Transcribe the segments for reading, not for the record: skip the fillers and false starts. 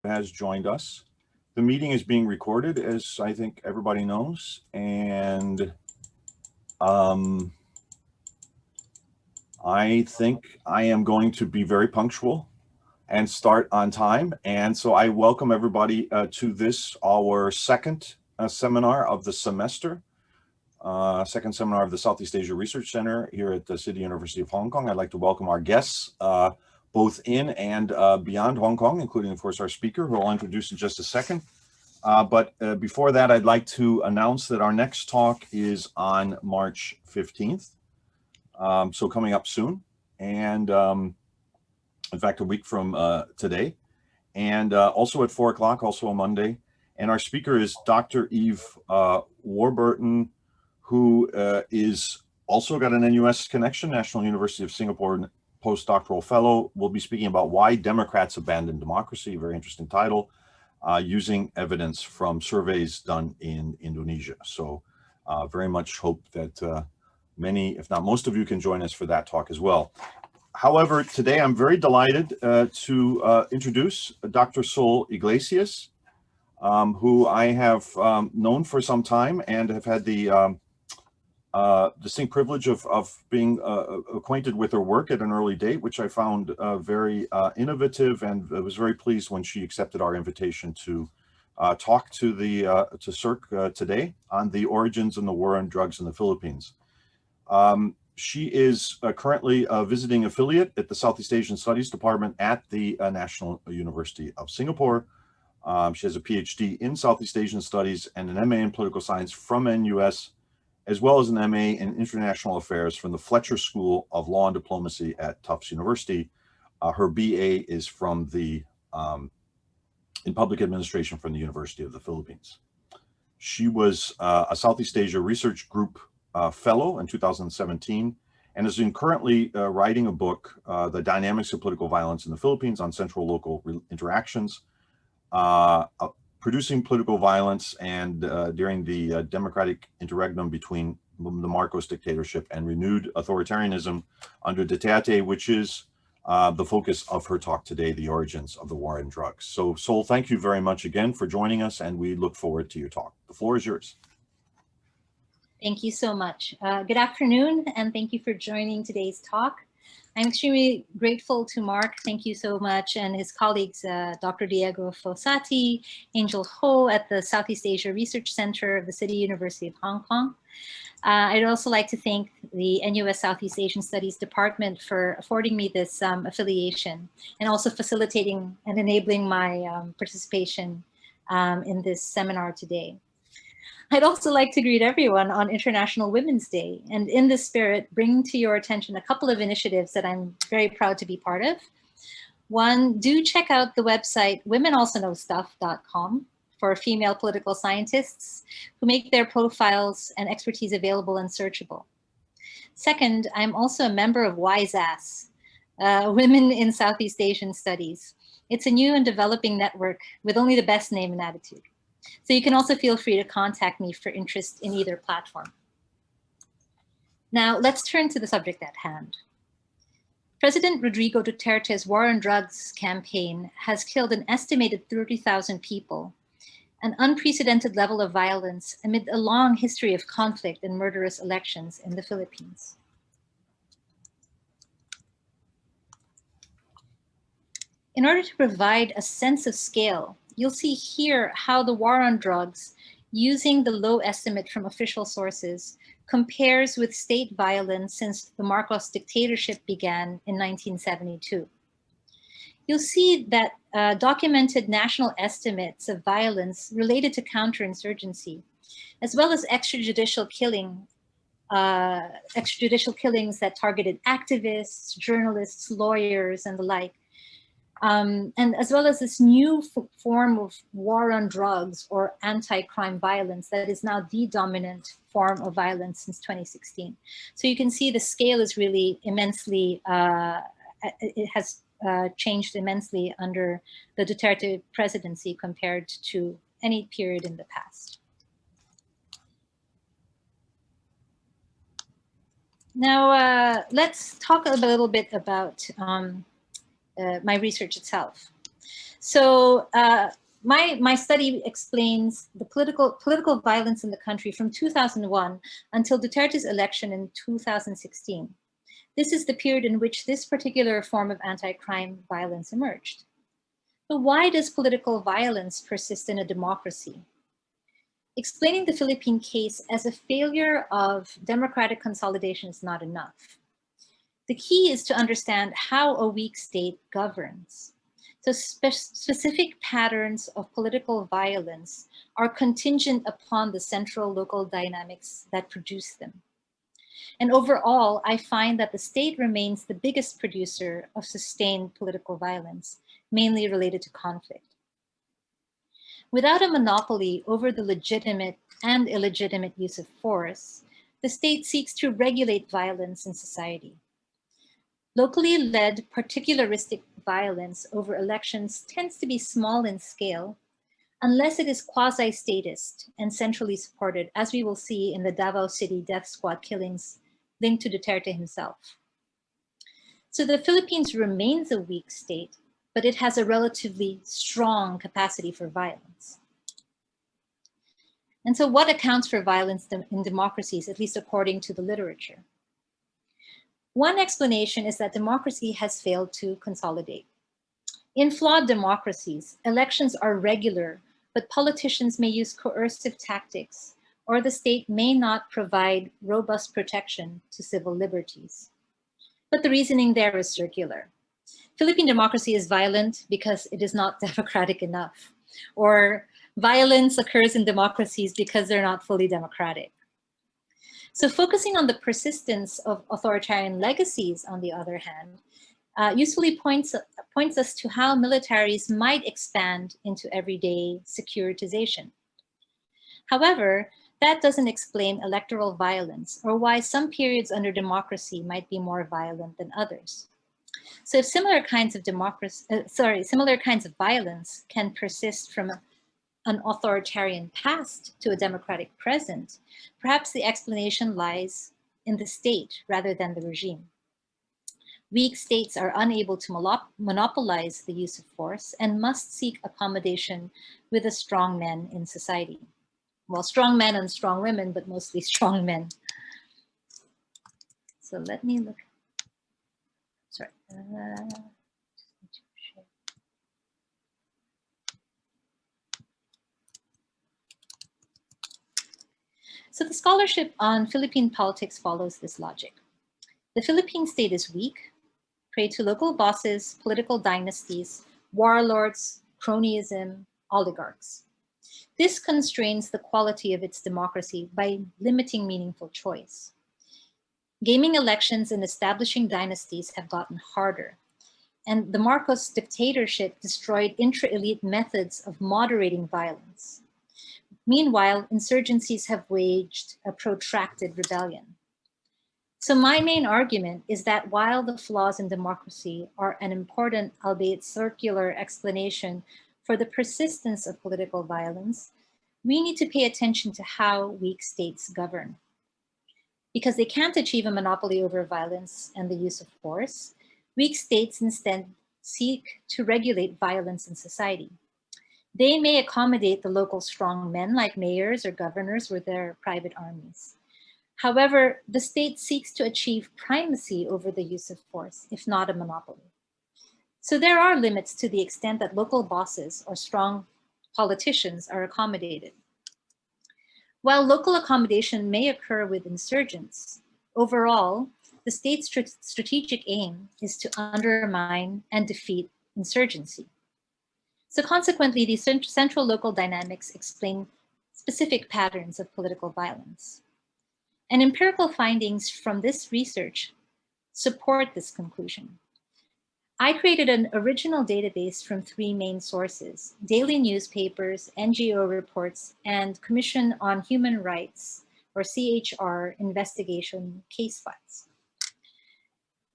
has joined us. The meeting is being recorded, as I think everybody knows, and I think I am going to be very punctual and start on time. And so I welcome everybody to this, our second seminar of the semester, second seminar of the Southeast Asia Research Center here at the City University of Hong Kong. I'd like to welcome our guests, both in and beyond Hong Kong, including, of course, our speaker, who I'll introduce in just a second. But before that, I'd like to announce that our next talk is on March 15th. So coming up soon, and in fact, a week from today, and also at 4 o'clock, also on Monday. And our speaker is Dr. Eve Warburton, who is also got an NUS connection, National University of Singapore postdoctoral fellow. Will be speaking about why Democrats abandon democracy, a very interesting title, using evidence from surveys done in Indonesia. So very much hope that many, if not most of you, can join us for that talk as well. However, today I'm very delighted to introduce Dr. Sol Iglesias, who I have known for some time and have had the distinct privilege of being acquainted with her work at an early date, which I found very innovative, and was very pleased when she accepted our invitation to talk to the CIRC today on the origins and the war on drugs in the Philippines. She is currently a visiting affiliate at the Southeast Asian Studies Department at the National University of Singapore. She has a PhD in Southeast Asian Studies and an MA in Political Science from NUS, as well as an MA in International Affairs from the Fletcher School of Law and Diplomacy at Tufts University. Her BA is from the in Public Administration from the University of the Philippines. She was a Southeast Asia Research Group fellow in 2017, and is currently writing a book, The Dynamics of Political Violence in the Philippines on Central Local Interactions, producing political violence and during the democratic interregnum between the Marcos dictatorship and renewed authoritarianism under Duterte, which is the focus of her talk today, the origins of the war on drugs. So Sol, thank you very much again for joining us, and we look forward to your talk. The floor is yours. Thank you so much. Good afternoon, and thank you for joining today's talk. I'm extremely grateful to Mark, thank you so much, and his colleagues, Dr. Diego Fossati, Angel Ho at the Southeast Asia Research Center of the City University of Hong Kong. I'd also like to thank the NUS Southeast Asian Studies Department for affording me this affiliation, and also facilitating and enabling my participation in this seminar today. I'd also like to greet everyone on International Women's Day, and in this spirit, bring to your attention a couple of initiatives that I'm very proud to be part of. One, do check out the website womenalsoknowstuff.com for female political scientists who make their profiles and expertise available and searchable. Second, I'm also a member of WISE-ASS, Women in Southeast Asian Studies. It's a new and developing network with only the best name and attitude. So you can also feel free to contact me for interest in either platform. Now, let's turn to the subject at hand. President Rodrigo Duterte's war on drugs campaign has killed an estimated 30,000 people, an unprecedented level of violence amid a long history of conflict and murderous elections in the Philippines. In order to provide a sense of scale, you'll see here how the war on drugs, using the low estimate from official sources, compares with state violence since the Marcos dictatorship began in 1972. You'll see that documented national estimates of violence related to counterinsurgency, as well as extrajudicial killings that targeted activists, journalists, lawyers, and the like, and as well as this new form of war on drugs or anti-crime violence that is now the dominant form of violence since 2016. So you can see the scale is really immensely, it has changed immensely under the Duterte presidency compared to any period in the past. Now, let's talk a little bit about my research itself. So my study explains the political violence in the country from 2001 until Duterte's election in 2016. This is the period in which this particular form of anti-crime violence emerged. But why does political violence persist in a democracy? Explaining the Philippine case as a failure of democratic consolidation is not enough. The key is to understand how a weak state governs. So specific patterns of political violence are contingent upon the central local dynamics that produce them. And overall, I find that the state remains the biggest producer of sustained political violence, mainly related to conflict. Without a monopoly over the legitimate and illegitimate use of force, the state seeks to regulate violence in society. Locally led particularistic violence over elections tends to be small in scale, unless it is quasi-statist and centrally supported, as we will see in the Davao City death squad killings linked to Duterte himself. So the Philippines remains a weak state, but it has a relatively strong capacity for violence. And so what accounts for violence in democracies, at least according to the literature? One explanation is that democracy has failed to consolidate. In flawed democracies, elections are regular, but politicians may use coercive tactics, or the state may not provide robust protection to civil liberties. But the reasoning there is circular. Philippine democracy is violent because it is not democratic enough, or violence occurs in democracies because they're not fully democratic. So focusing on the persistence of authoritarian legacies, on the other hand, usefully points us to how militaries might expand into everyday securitization. However, that doesn't explain electoral violence or why some periods under democracy might be more violent than others. So if similar kinds of violence can persist from an authoritarian past to a democratic present, perhaps the explanation lies in the state rather than the regime. Weak states are unable to monopolize the use of force and must seek accommodation with the strong men in society. Well, strong men and strong women, but mostly strong men. So let me look. Sorry. So the scholarship on Philippine politics follows this logic. The Philippine state is weak, prey to local bosses, political dynasties, warlords, cronyism, oligarchs. This constrains the quality of its democracy by limiting meaningful choice. Gaming elections and establishing dynasties have gotten harder, and the Marcos dictatorship destroyed intra-elite methods of moderating violence. Meanwhile, insurgencies have waged a protracted rebellion. So my main argument is that while the flaws in democracy are an important, albeit circular, explanation for the persistence of political violence, we need to pay attention to how weak states govern. Because they can't achieve a monopoly over violence and the use of force, weak states instead seek to regulate violence in society. They may accommodate the local strong men like mayors or governors with their private armies. However, the state seeks to achieve primacy over the use of force, if not a monopoly. So there are limits to the extent that local bosses or strong politicians are accommodated. While local accommodation may occur with insurgents, overall, the state's strategic aim is to undermine and defeat insurgency. So consequently, these central local dynamics explain specific patterns of political violence. And empirical findings from this research support this conclusion. I created an original database from 3 main sources: daily newspapers, NGO reports, and Commission on Human Rights, or CHR, investigation case files.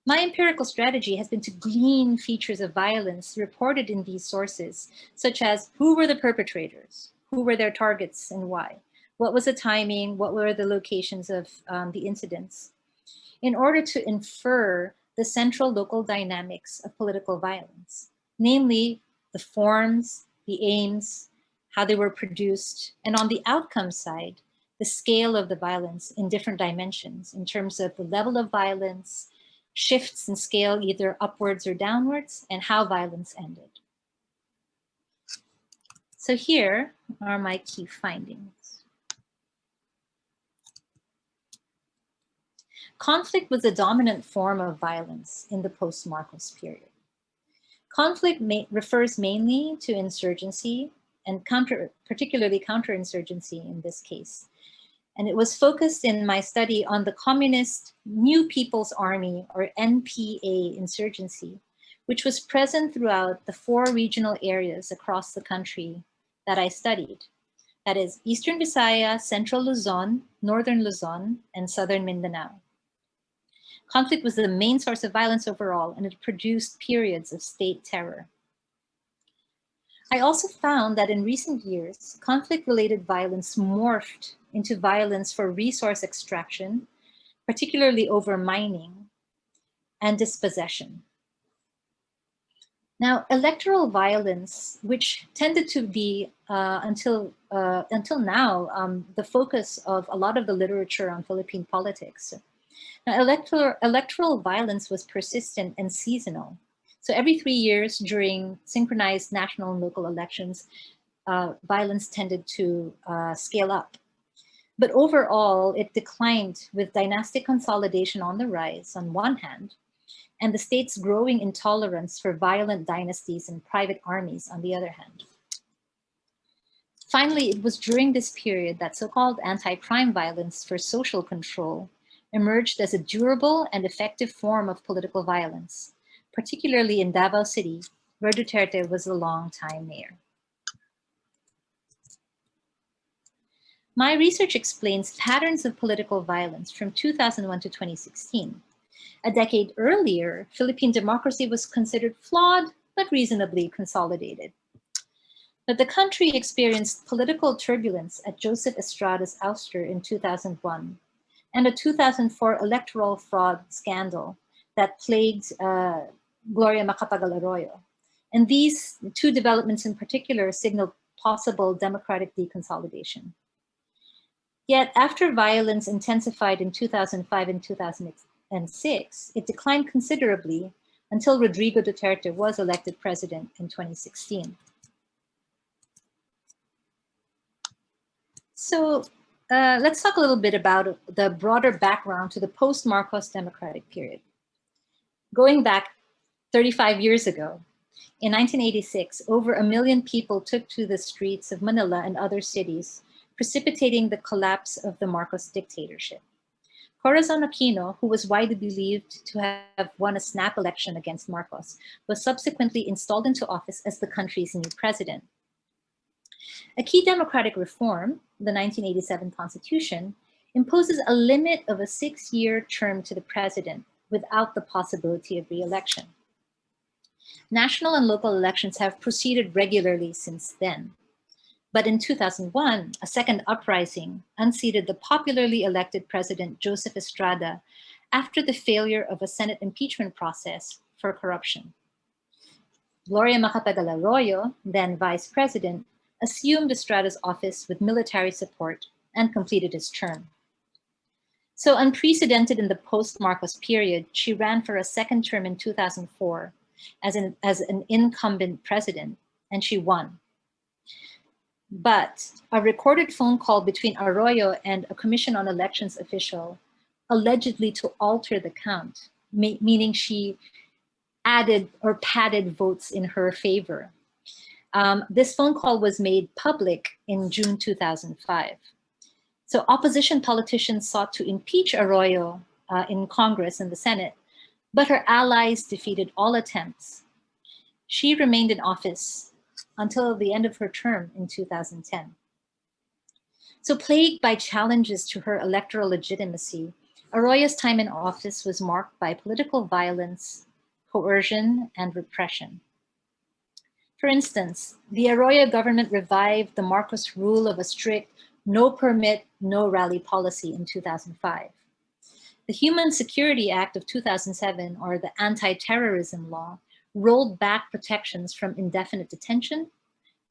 My empirical strategy has been to glean features of violence reported in these sources, such as who were the perpetrators, who were their targets and why, what was the timing, what were the locations of the incidents, in order to infer the central local dynamics of political violence, namely the forms, the aims, how they were produced, and on the outcome side, the scale of the violence in different dimensions in terms of the level of violence, shifts in scale either upwards or downwards, and how violence ended. So here are my key findings. Conflict was a dominant form of violence in the post-Marcos period. Conflict refers mainly to insurgency and particularly counterinsurgency in this case. And it was focused in my study on the Communist New People's Army, or NPA, insurgency, which was present throughout the 4 regional areas across the country that I studied. That is Eastern Visayas, Central Luzon, Northern Luzon, and Southern Mindanao. Conflict was the main source of violence overall, and it produced periods of state terror. I also found that in recent years, conflict-related violence morphed into violence for resource extraction, particularly over mining and dispossession. Now, electoral violence, which tended to be, until now, the focus of a lot of the literature on Philippine politics. Now, electoral violence was persistent and seasonal. So every 3 years during synchronized national and local elections, violence tended to scale up. But overall, it declined with dynastic consolidation on the rise on one hand, and the state's growing intolerance for violent dynasties and private armies on the other hand. Finally, it was during this period that so-called anti-crime violence for social control emerged as a durable and effective form of political violence, particularly in Davao City, where Duterte was a long-time mayor. My research explains patterns of political violence from 2001 to 2016. A decade earlier, Philippine democracy was considered flawed, but reasonably consolidated. But the country experienced political turbulence at Joseph Estrada's ouster in 2001, and a 2004 electoral fraud scandal that plagued Gloria Macapagal-Arroyo. And these 2 developments in particular signaled possible democratic deconsolidation. Yet after violence intensified in 2005 and 2006, it declined considerably until Rodrigo Duterte was elected president in 2016. So let's talk a little bit about the broader background to the post-Marcos democratic period. Going back 35 years ago, in 1986, over 1 million people took to the streets of Manila and other cities, precipitating the collapse of the Marcos dictatorship. Corazon Aquino, who was widely believed to have won a snap election against Marcos, was subsequently installed into office as the country's new president. A key democratic reform, the 1987 Constitution, imposes a limit of a 6-year term to the president without the possibility of re-election. National and local elections have proceeded regularly since then. But in 2001, a second uprising unseated the popularly elected President Joseph Estrada after the failure of a Senate impeachment process for corruption. Gloria Macapagal-Arroyo, then vice president, assumed Estrada's office with military support and completed his term. So unprecedented in the post-Marcos period, she ran for a second term in 2004 as an incumbent president, and she won. But a recorded phone call between Arroyo and a Commission on Elections official allegedly to alter the count, meaning she added or padded votes in her favor. This phone call was made public in June 2005. So opposition politicians sought to impeach Arroyo in Congress and the Senate, but her allies defeated all attempts. She remained in office until the end of her term in 2010. So plagued by challenges to her electoral legitimacy, Arroyo's time in office was marked by political violence, coercion, and repression. For instance, the Arroyo government revived the Marcos rule of a strict no permit, no rally policy in 2005. The Human Security Act of 2007, or the Anti-Terrorism Law, rolled back protections from indefinite detention,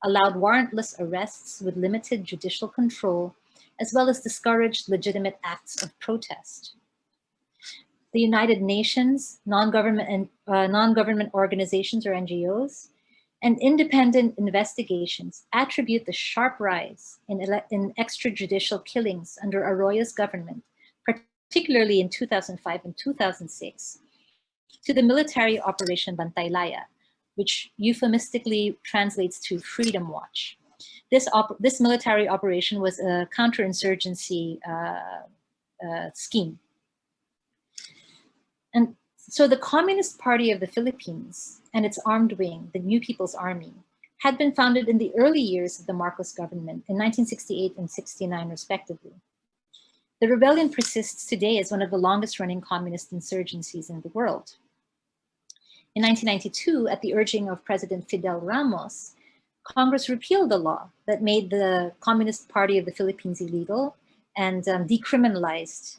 allowed warrantless arrests with limited judicial control, as well as discouraged legitimate acts of protest. The United Nations, non-government organizations or NGOs, and independent investigations attribute the sharp rise in extrajudicial killings under Arroyo's government, particularly in 2005 and 2006, to the military Operation Bantaylaya, which euphemistically translates to Freedom Watch. This military operation was a counterinsurgency scheme. And so the Communist Party of the Philippines and its armed wing, the New People's Army, had been founded in the early years of the Marcos government in 1968 and 69, respectively. The rebellion persists today as one of the longest-running communist insurgencies in the world. In 1992, at the urging of President Fidel Ramos, Congress repealed the law that made the Communist Party of the Philippines illegal and decriminalized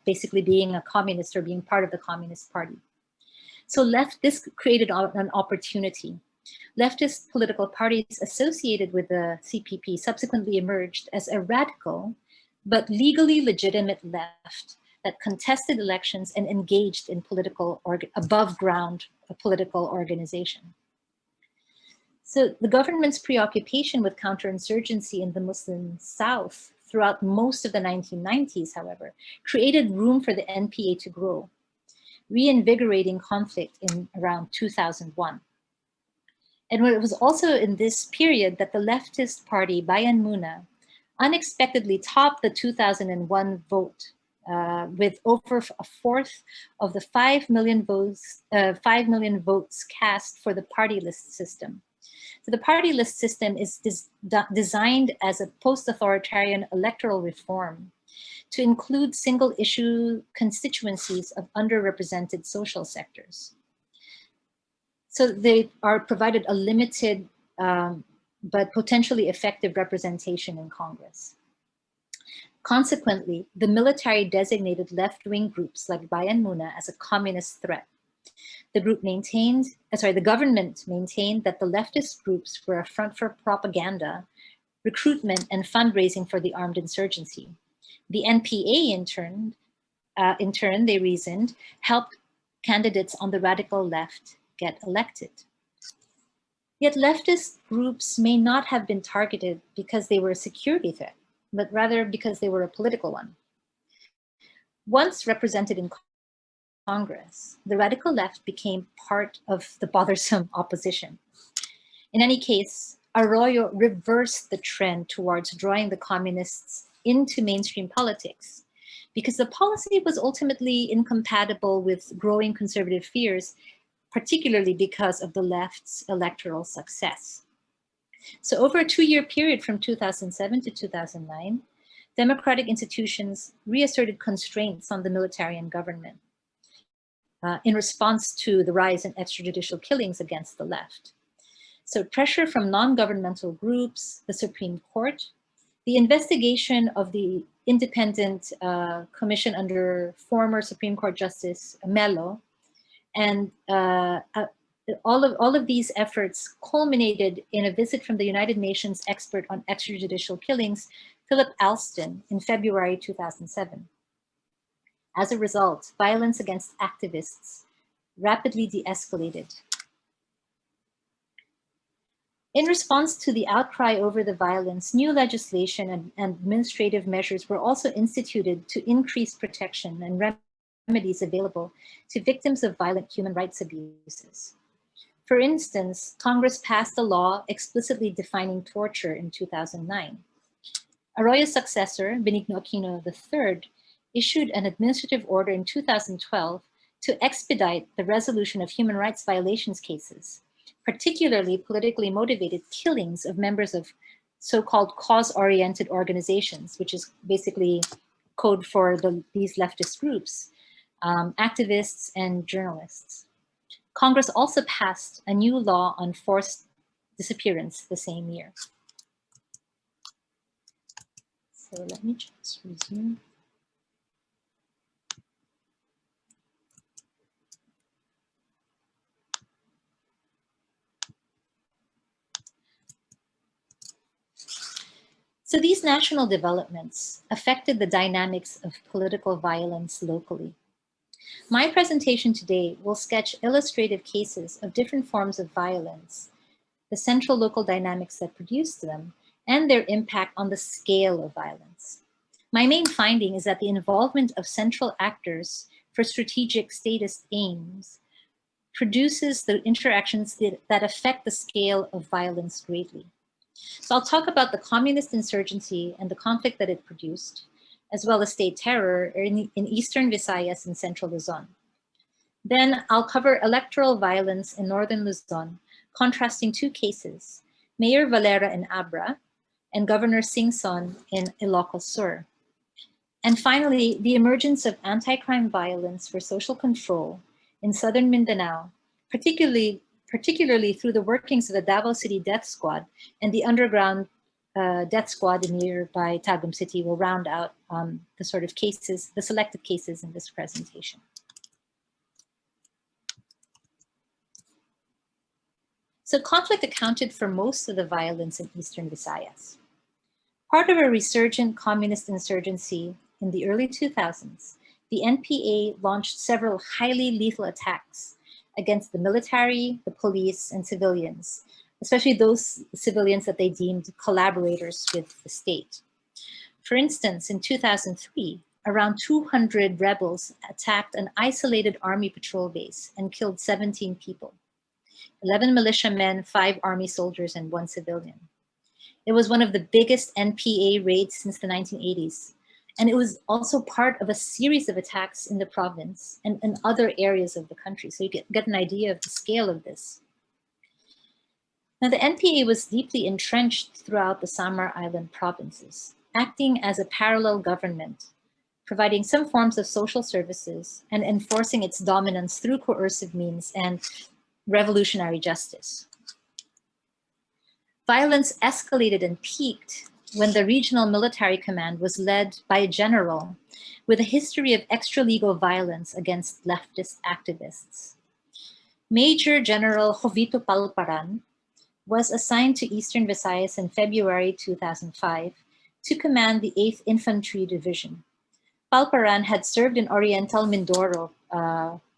basically being a communist or being part of the Communist Party. So this created an opportunity. Leftist political parties associated with the CPP subsequently emerged as a radical but legally legitimate left that contested elections and engaged in above-ground political organization. So the government's preoccupation with counterinsurgency in the Muslim South throughout most of the 1990s, however, created room for the NPA to grow, reinvigorating conflict in around 2001. And it was also in this period that the leftist party, Bayan Muna, unexpectedly topped the 2001 vote with over a fourth of the 5 million votes cast for the party list system. So the party list system is designed as a post-authoritarian electoral reform to include single-issue constituencies of underrepresented social sectors. So they are provided a limited but potentially effective representation in Congress. Consequently, the military designated left-wing groups like Bayan Muna as a communist threat. The government maintained that the leftist groups were a front for propaganda, recruitment, and fundraising for the armed insurgency. The NPA, in turn, they reasoned, helped candidates on the radical left get elected. Yet leftist groups may not have been targeted because they were a security threat, but rather because they were a political one. Once represented in Congress, the radical left became part of the bothersome opposition. In any case, Arroyo reversed the trend towards drawing the communists into mainstream politics because the policy was ultimately incompatible with growing conservative fears, particularly because of the left's electoral success. So over a 2-year period from 2007 to 2009, democratic institutions reasserted constraints on the military and government in response to the rise in extrajudicial killings against the left. So pressure from non-governmental groups, the Supreme Court, the investigation of the independent commission under former Supreme Court Justice Melo, and all of these efforts culminated in a visit from the United Nations expert on extrajudicial killings, Philip Alston, in February 2007. As a result, violence against activists rapidly de-escalated. In response to the outcry over the violence, new legislation and administrative measures were also instituted to increase protection and remedies available to victims of violent human rights abuses. For instance, Congress passed a law explicitly defining torture in 2009. Arroyo's successor, Benigno Aquino III, issued an administrative order in 2012 to expedite the resolution of human rights violations cases, particularly politically motivated killings of members of so-called cause-oriented organizations, which is basically code for these leftist groups, activists, and journalists. Congress also passed a new law on forced disappearance the same year. So let me just resume. So these national developments affected the dynamics of political violence locally. My presentation today will sketch illustrative cases of different forms of violence, the central local dynamics that produced them, and their impact on the scale of violence. My main finding is that the involvement of central actors for strategic statist aims produces the interactions that affect the scale of violence greatly. So I'll talk about the communist insurgency and the conflict that it produced, as well as state terror in Eastern Visayas and Central Luzon. Then I'll cover electoral violence in Northern Luzon, contrasting two cases, Mayor Valera in Abra and Governor Singson in Ilocos Sur. And finally, the emergence of anti-crime violence for social control in Southern Mindanao, particularly through the workings of the Davao City Death Squad and the underground death squad in nearby Tagum City will round out the sort of cases, the selected cases in this presentation. So conflict accounted for most of the violence in Eastern Visayas. Part of a resurgent communist insurgency in the early 2000s, the NPA launched several highly lethal attacks against the military, the police, and civilians, especially those civilians that they deemed collaborators with the state. For instance, in 2003, around 200 rebels attacked an isolated army patrol base and killed 17 people. 11 militiamen, 5 army soldiers, and 1 civilian. It was one of the biggest NPA raids since the 1980s, and it was also part of a series of attacks in the province and other areas of the country. So you get an idea of the scale of this. Now, the NPA was deeply entrenched throughout the Samar Island provinces, acting as a parallel government, providing some forms of social services and enforcing its dominance through coercive means and revolutionary justice. Violence escalated and peaked when the regional military command was led by a general with a history of extra-legal violence against leftist activists. Major General Jovito Palparan was assigned to Eastern Visayas in February 2005 to command the 8th Infantry Division. Palparan had served in Oriental Mindoro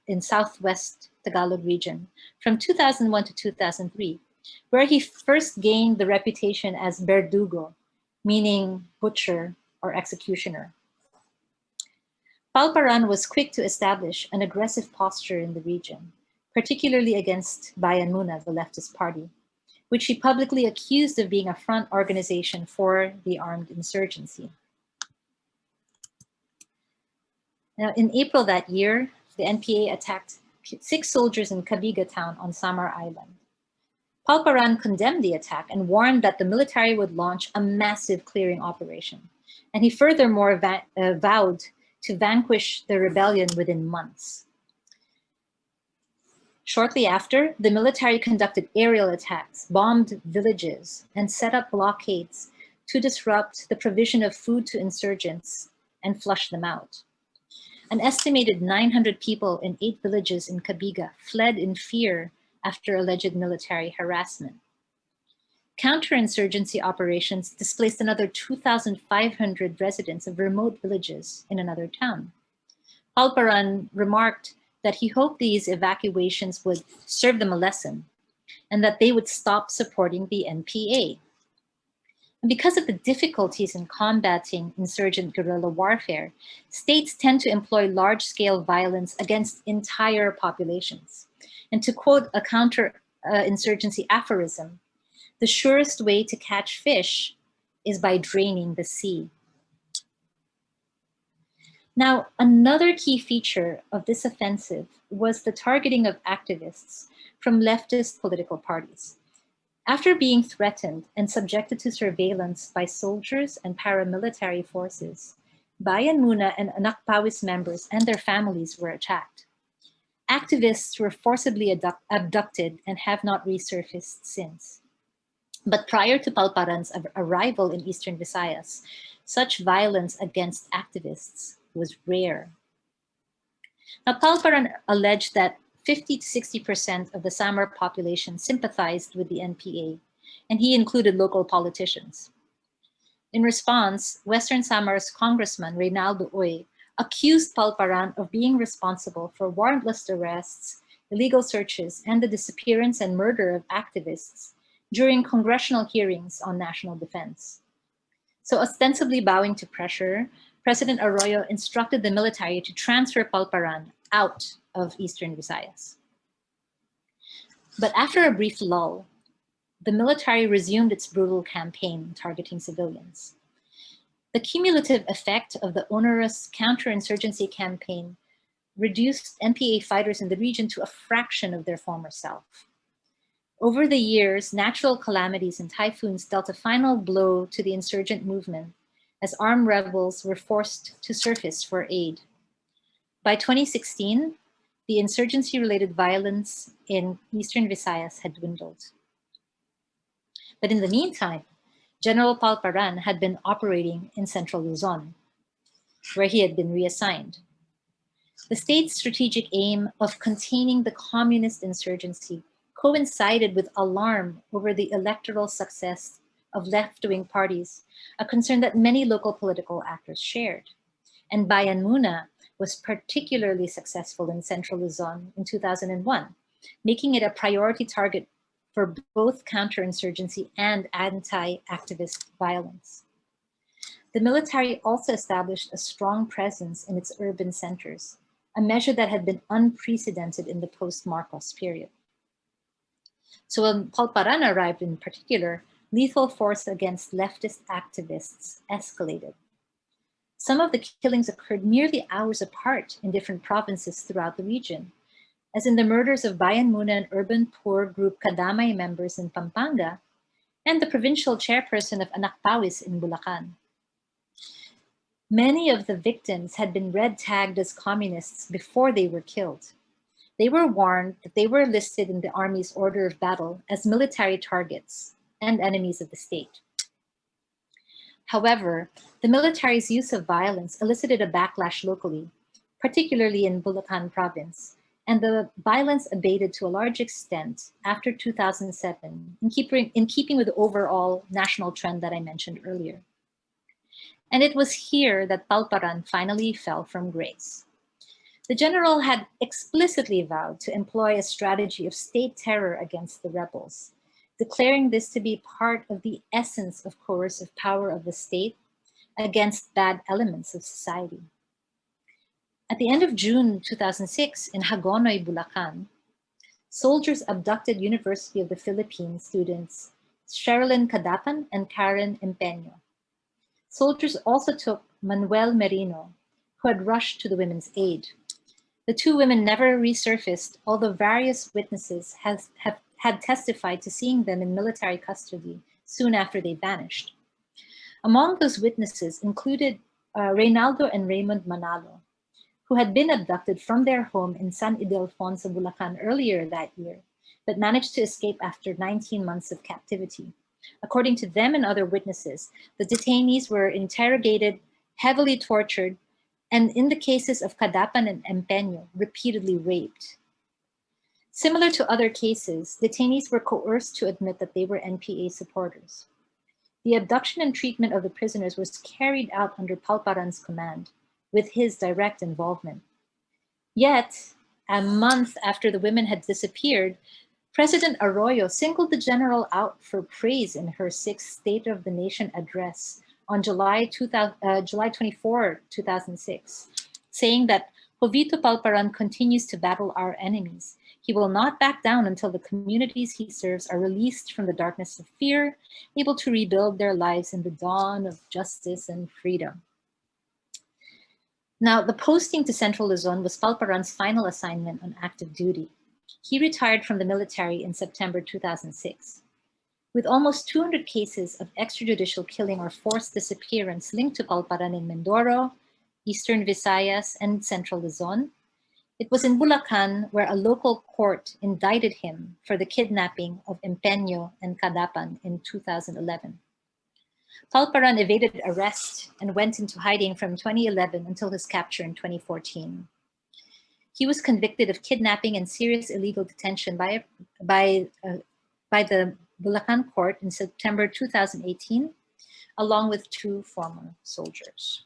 in Southwest Tagalog region from 2001 to 2003, where he first gained the reputation as Verdugo, meaning butcher or executioner. Palparan was quick to establish an aggressive posture in the region, particularly against Bayan Muna, the leftist party, which he publicly accused of being a front organization for the armed insurgency. Now, in April that year, the NPA attacked 6 soldiers in Cabiga town on Samar Island. Palparan condemned the attack and warned that the military would launch a massive clearing operation. And he furthermore vowed to vanquish the rebellion within months. Shortly after, the military conducted aerial attacks, bombed villages, and set up blockades to disrupt the provision of food to insurgents and flush them out. An estimated 900 people in 8 villages in Cabiga fled in fear after alleged military harassment. Counterinsurgency operations displaced another 2,500 residents of remote villages in another town. Palparan remarked that he hoped these evacuations would serve them a lesson and that they would stop supporting the NPA. And because of the difficulties in combating insurgent guerrilla warfare, states tend to employ large-scale violence against entire populations. And to quote a counter-insurgency aphorism, the surest way to catch fish is by draining the sea. Now, another key feature of this offensive was the targeting of activists from leftist political parties. After being threatened and subjected to surveillance by soldiers and paramilitary forces, Bayan Muna and Anak Pawis members and their families were attacked. Activists were forcibly abducted and have not resurfaced since. But prior to Palparan's arrival in Eastern Visayas, such violence against activists was rare. Now, Palparan alleged that 50 to 60% of the Samar population sympathized with the NPA, and he included local politicians. In response, Western Samar's Congressman Reynaldo Uy accused Palparan of being responsible for warrantless arrests, illegal searches, and the disappearance and murder of activists during congressional hearings on national defense. So ostensibly bowing to pressure, President Arroyo instructed the military to transfer Palparan out of Eastern Visayas. But after a brief lull, the military resumed its brutal campaign targeting civilians. The cumulative effect of the onerous counterinsurgency campaign reduced NPA fighters in the region to a fraction of their former self. Over the years, natural calamities and typhoons dealt a final blow to the insurgent movement as armed rebels were forced to surface for aid. By 2016, the insurgency-related violence in Eastern Visayas had dwindled. But in the meantime, General Palparan had been operating in Central Luzon, where he had been reassigned. The state's strategic aim of containing the communist insurgency coincided with alarm over the electoral success of left-wing parties, a concern that many local political actors shared. And Bayan Muna was particularly successful in Central Luzon in 2001, making it a priority target for both counterinsurgency and anti-activist violence. The military also established a strong presence in its urban centers, a measure that had been unprecedented in the post-Marcos period. So when Palparan arrived in particular, lethal force against leftist activists escalated. Some of the killings occurred merely hours apart in different provinces throughout the region, as in the murders of Bayan Muna and urban poor group Kadamay members in Pampanga, and the provincial chairperson of Anak Pawis in Bulacan. Many of the victims had been red tagged as communists before they were killed. They were warned that they were listed in the Army's order of battle as military targets and enemies of the state. However, the military's use of violence elicited a backlash locally, particularly in Bulacan province, and the violence abated to a large extent after 2007, in keeping with the overall national trend that I mentioned earlier. And it was here that Palparan finally fell from grace. The general had explicitly vowed to employ a strategy of state terror against the rebels, declaring this to be part of the essence of coercive power of the state against bad elements of society. At the end of June 2006 in Hagonoy, Bulacan, soldiers abducted University of the Philippines students Sherilyn Cadapan and Karen Empeño. Soldiers also took Manuel Merino, who had rushed to the women's aid. The two women never resurfaced, although various witnesses had testified to seeing them in military custody soon after they vanished. Among those witnesses included Reynaldo and Raymond Manalo, who had been abducted from their home in San Ildefonso, Bulacan earlier that year, but managed to escape after 19 months of captivity. According to them and other witnesses, the detainees were interrogated, heavily tortured, and in the cases of Cadapan and Empeño, repeatedly raped. Similar to other cases, detainees were coerced to admit that they were NPA supporters. The abduction and treatment of the prisoners was carried out under Palparan's command, with his direct involvement. Yet, a month after the women had disappeared, President Arroyo singled the general out for praise in her 6th State of the Nation address on July 24, 2006, saying that Jovito Palparan continues to battle our enemies. He will not back down until the communities he serves are released from the darkness of fear, able to rebuild their lives in the dawn of justice and freedom. Now, the posting to Central Luzon was Palparan's final assignment on active duty. He retired from the military in September 2006. With almost 200 cases of extrajudicial killing or forced disappearance linked to Palparan in Mindoro, Eastern Visayas, and Central Luzon, it was in Bulacan where a local court indicted him for the kidnapping of Empeño and Cadapan in 2011. Palparan evaded arrest and went into hiding from 2011 until his capture in 2014. He was convicted of kidnapping and serious illegal detention by the Bulacan court in September 2018, along with 2 former soldiers.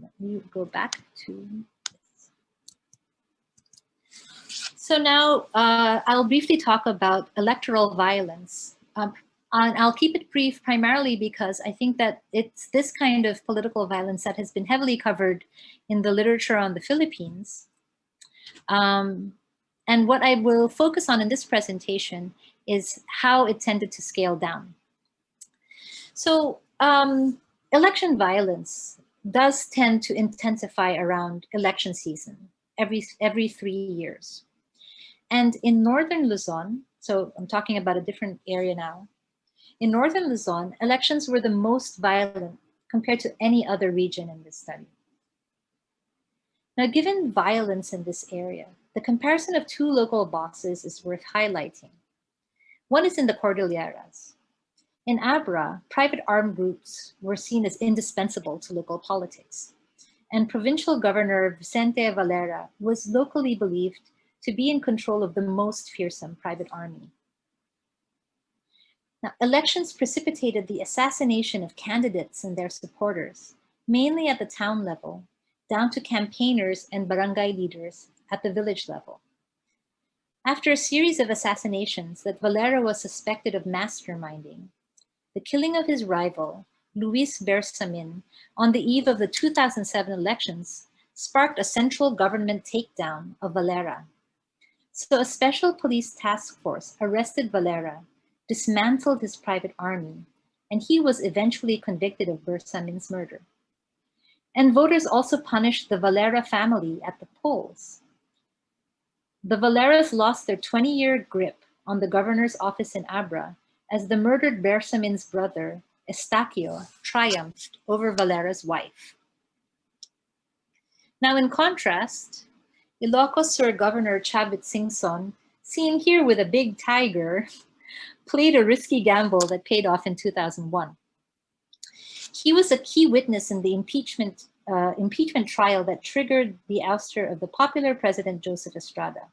Let me go back to this. So now I'll briefly talk about electoral violence. And I'll keep it brief primarily because I think that it's this kind of political violence that has been heavily covered in the literature on the Philippines. And what I will focus on in this presentation is how it tended to scale down. So election violence does tend to intensify around election season every 3 years. And in northern Luzon, so I'm talking about a different area now, in northern Luzon, elections were the most violent compared to any other region in this study. Now, given violence in this area, the comparison of 2 local bosses is worth highlighting. One is in the Cordilleras. In Abra, private armed groups were seen as indispensable to local politics, and Provincial Governor Vicente Valera was locally believed to be in control of the most fearsome private army. Now, elections precipitated the assassination of candidates and their supporters, mainly at the town level, down to campaigners and barangay leaders at the village level. After a series of assassinations that Valera was suspected of masterminding, the killing of his rival, Luis Bersamin, on the eve of the 2007 elections sparked a central government takedown of Valera. So a special police task force arrested Valera, dismantled his private army, and he was eventually convicted of Bersamin's murder. And voters also punished the Valera family at the polls. The Valeras lost their 20-year grip on the governor's office in Abra as the murdered Bersamin's brother, Estaquio, triumphed over Valera's wife. Now, in contrast, Ilocos Sur Governor Chavit Singson, seen here with a big tiger, played a risky gamble that paid off in 2001. He was a key witness in the impeachment trial that triggered the ouster of the popular President Joseph Estrada.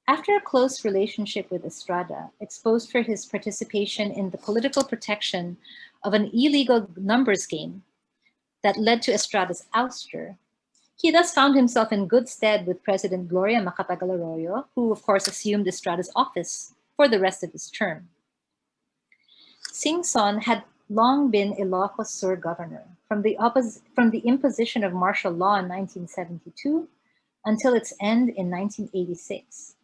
After a close relationship with Estrada, exposed for his participation in the political protection of an illegal numbers game that led to Estrada's ouster, he thus found himself in good stead with President Gloria Macapagal Arroyo, who of course assumed Estrada's office for the rest of his term. Singson had long been Ilocos Sur governor from the imposition of martial law in 1972 until its end in 1986.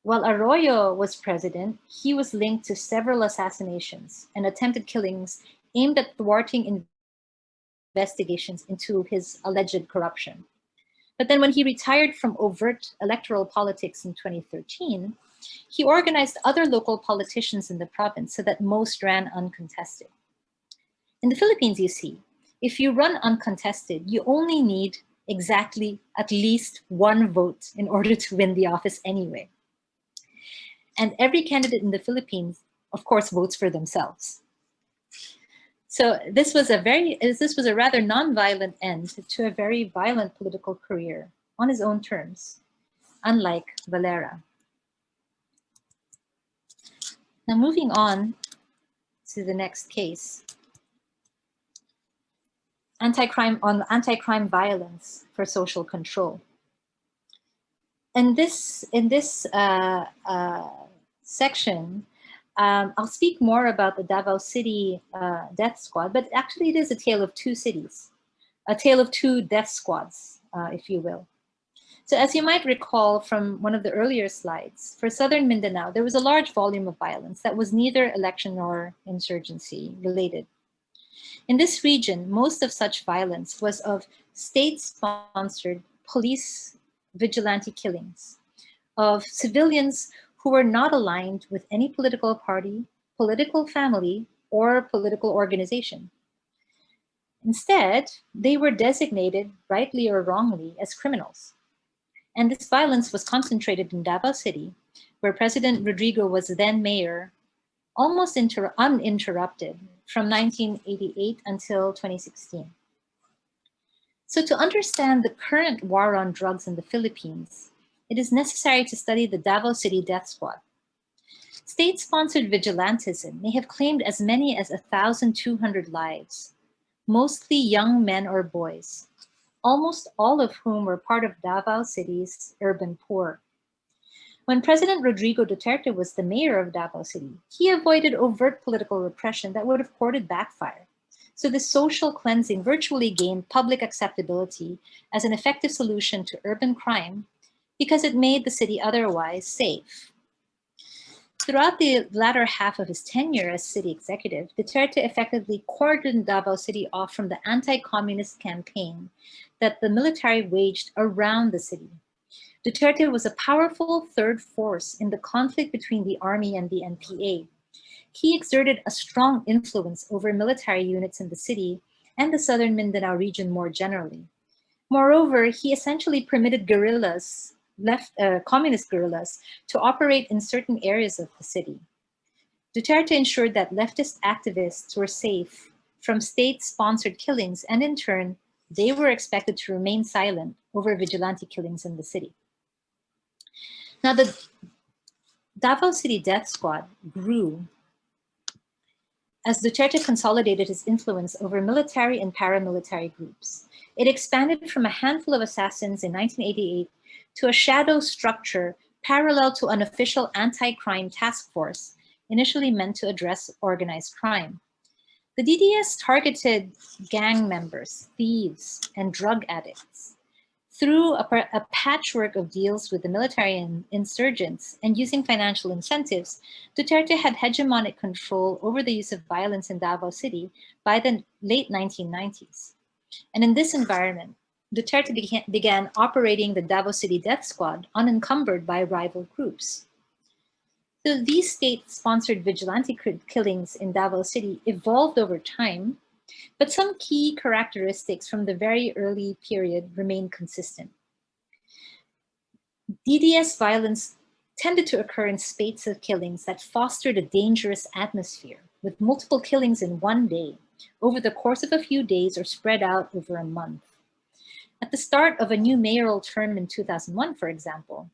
While Arroyo was president, he was linked to several assassinations and attempted killings aimed at thwarting investigations into his alleged corruption. But then when he retired from overt electoral politics in 2013, he organized other local politicians in the province so that most ran uncontested. In the Philippines, you see, if you run uncontested, you only need exactly at least 1 vote in order to win the office anyway. And every candidate in the Philippines, of course, votes for themselves. So this was a rather non-violent end to a very violent political career on his own terms, unlike Valera. Now moving on to the next case, anti-crime violence for social control. In this section, I'll speak more about the Davao City death squad, but actually it is a tale of 2 cities, a tale of 2 death squads, if you will. So as you might recall from one of the earlier slides, for southern Mindanao, there was a large volume of violence that was neither election nor insurgency related. In this region, most of such violence was of state-sponsored police vigilante killings of civilians who were not aligned with any political party, political family, or political organization. Instead, they were designated, rightly or wrongly, as criminals. And this violence was concentrated in Davao City, where President Rodrigo was then mayor, almost uninterrupted from 1988 until 2016. So to understand the current war on drugs in the Philippines, it is necessary to study the Davao City Death Squad. State-sponsored vigilantism may have claimed as many as 1,200 lives, mostly young men or boys, almost all of whom were part of Davao City's urban poor. When President Rodrigo Duterte was the mayor of Davao City, he avoided overt political repression that would have courted backfire. So this social cleansing virtually gained public acceptability as an effective solution to urban crime because it made the city otherwise safe. Throughout the latter half of his tenure as city executive, Duterte effectively cordoned Davao City off from the anti-communist campaign that the military waged around the city. Duterte was a powerful third force in the conflict between the army and the NPA. He exerted a strong influence over military units in the city and the southern Mindanao region more generally. Moreover, he essentially permitted guerrillas, communist guerrillas, to operate in certain areas of the city. Duterte ensured that leftist activists were safe from state-sponsored killings, and in turn, they were expected to remain silent over vigilante killings in the city. Now, the Davao City Death Squad grew as Duterte consolidated his influence over military and paramilitary groups. It expanded from a handful of assassins in 1988 to a shadow structure parallel to an official anti-crime task force, initially meant to address organized crime. The DDS targeted gang members, thieves, and drug addicts. Through a patchwork of deals with the military and insurgents and using financial incentives, Duterte had hegemonic control over the use of violence in Davao City by the late 1990s. And in this environment, Duterte began operating the Davao City Death Squad unencumbered by rival groups. So these state-sponsored vigilante killings in Davao City evolved over time, but some key characteristics from the very early period remain consistent. DDS violence tended to occur in spates of killings that fostered a dangerous atmosphere, with multiple killings in one day, over the course of a few days or spread out over a month. At the start of a new mayoral term in 2001, for example,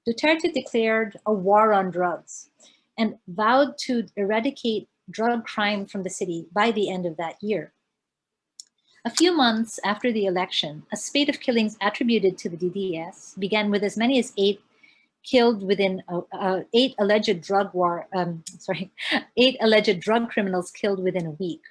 Duterte declared a war on drugs and vowed to eradicate drug crime from the city by the end of that year. A few months after the election, a spate of killings attributed to the DDS began with as many as 8 killed within 8 alleged drug criminals killed within a week.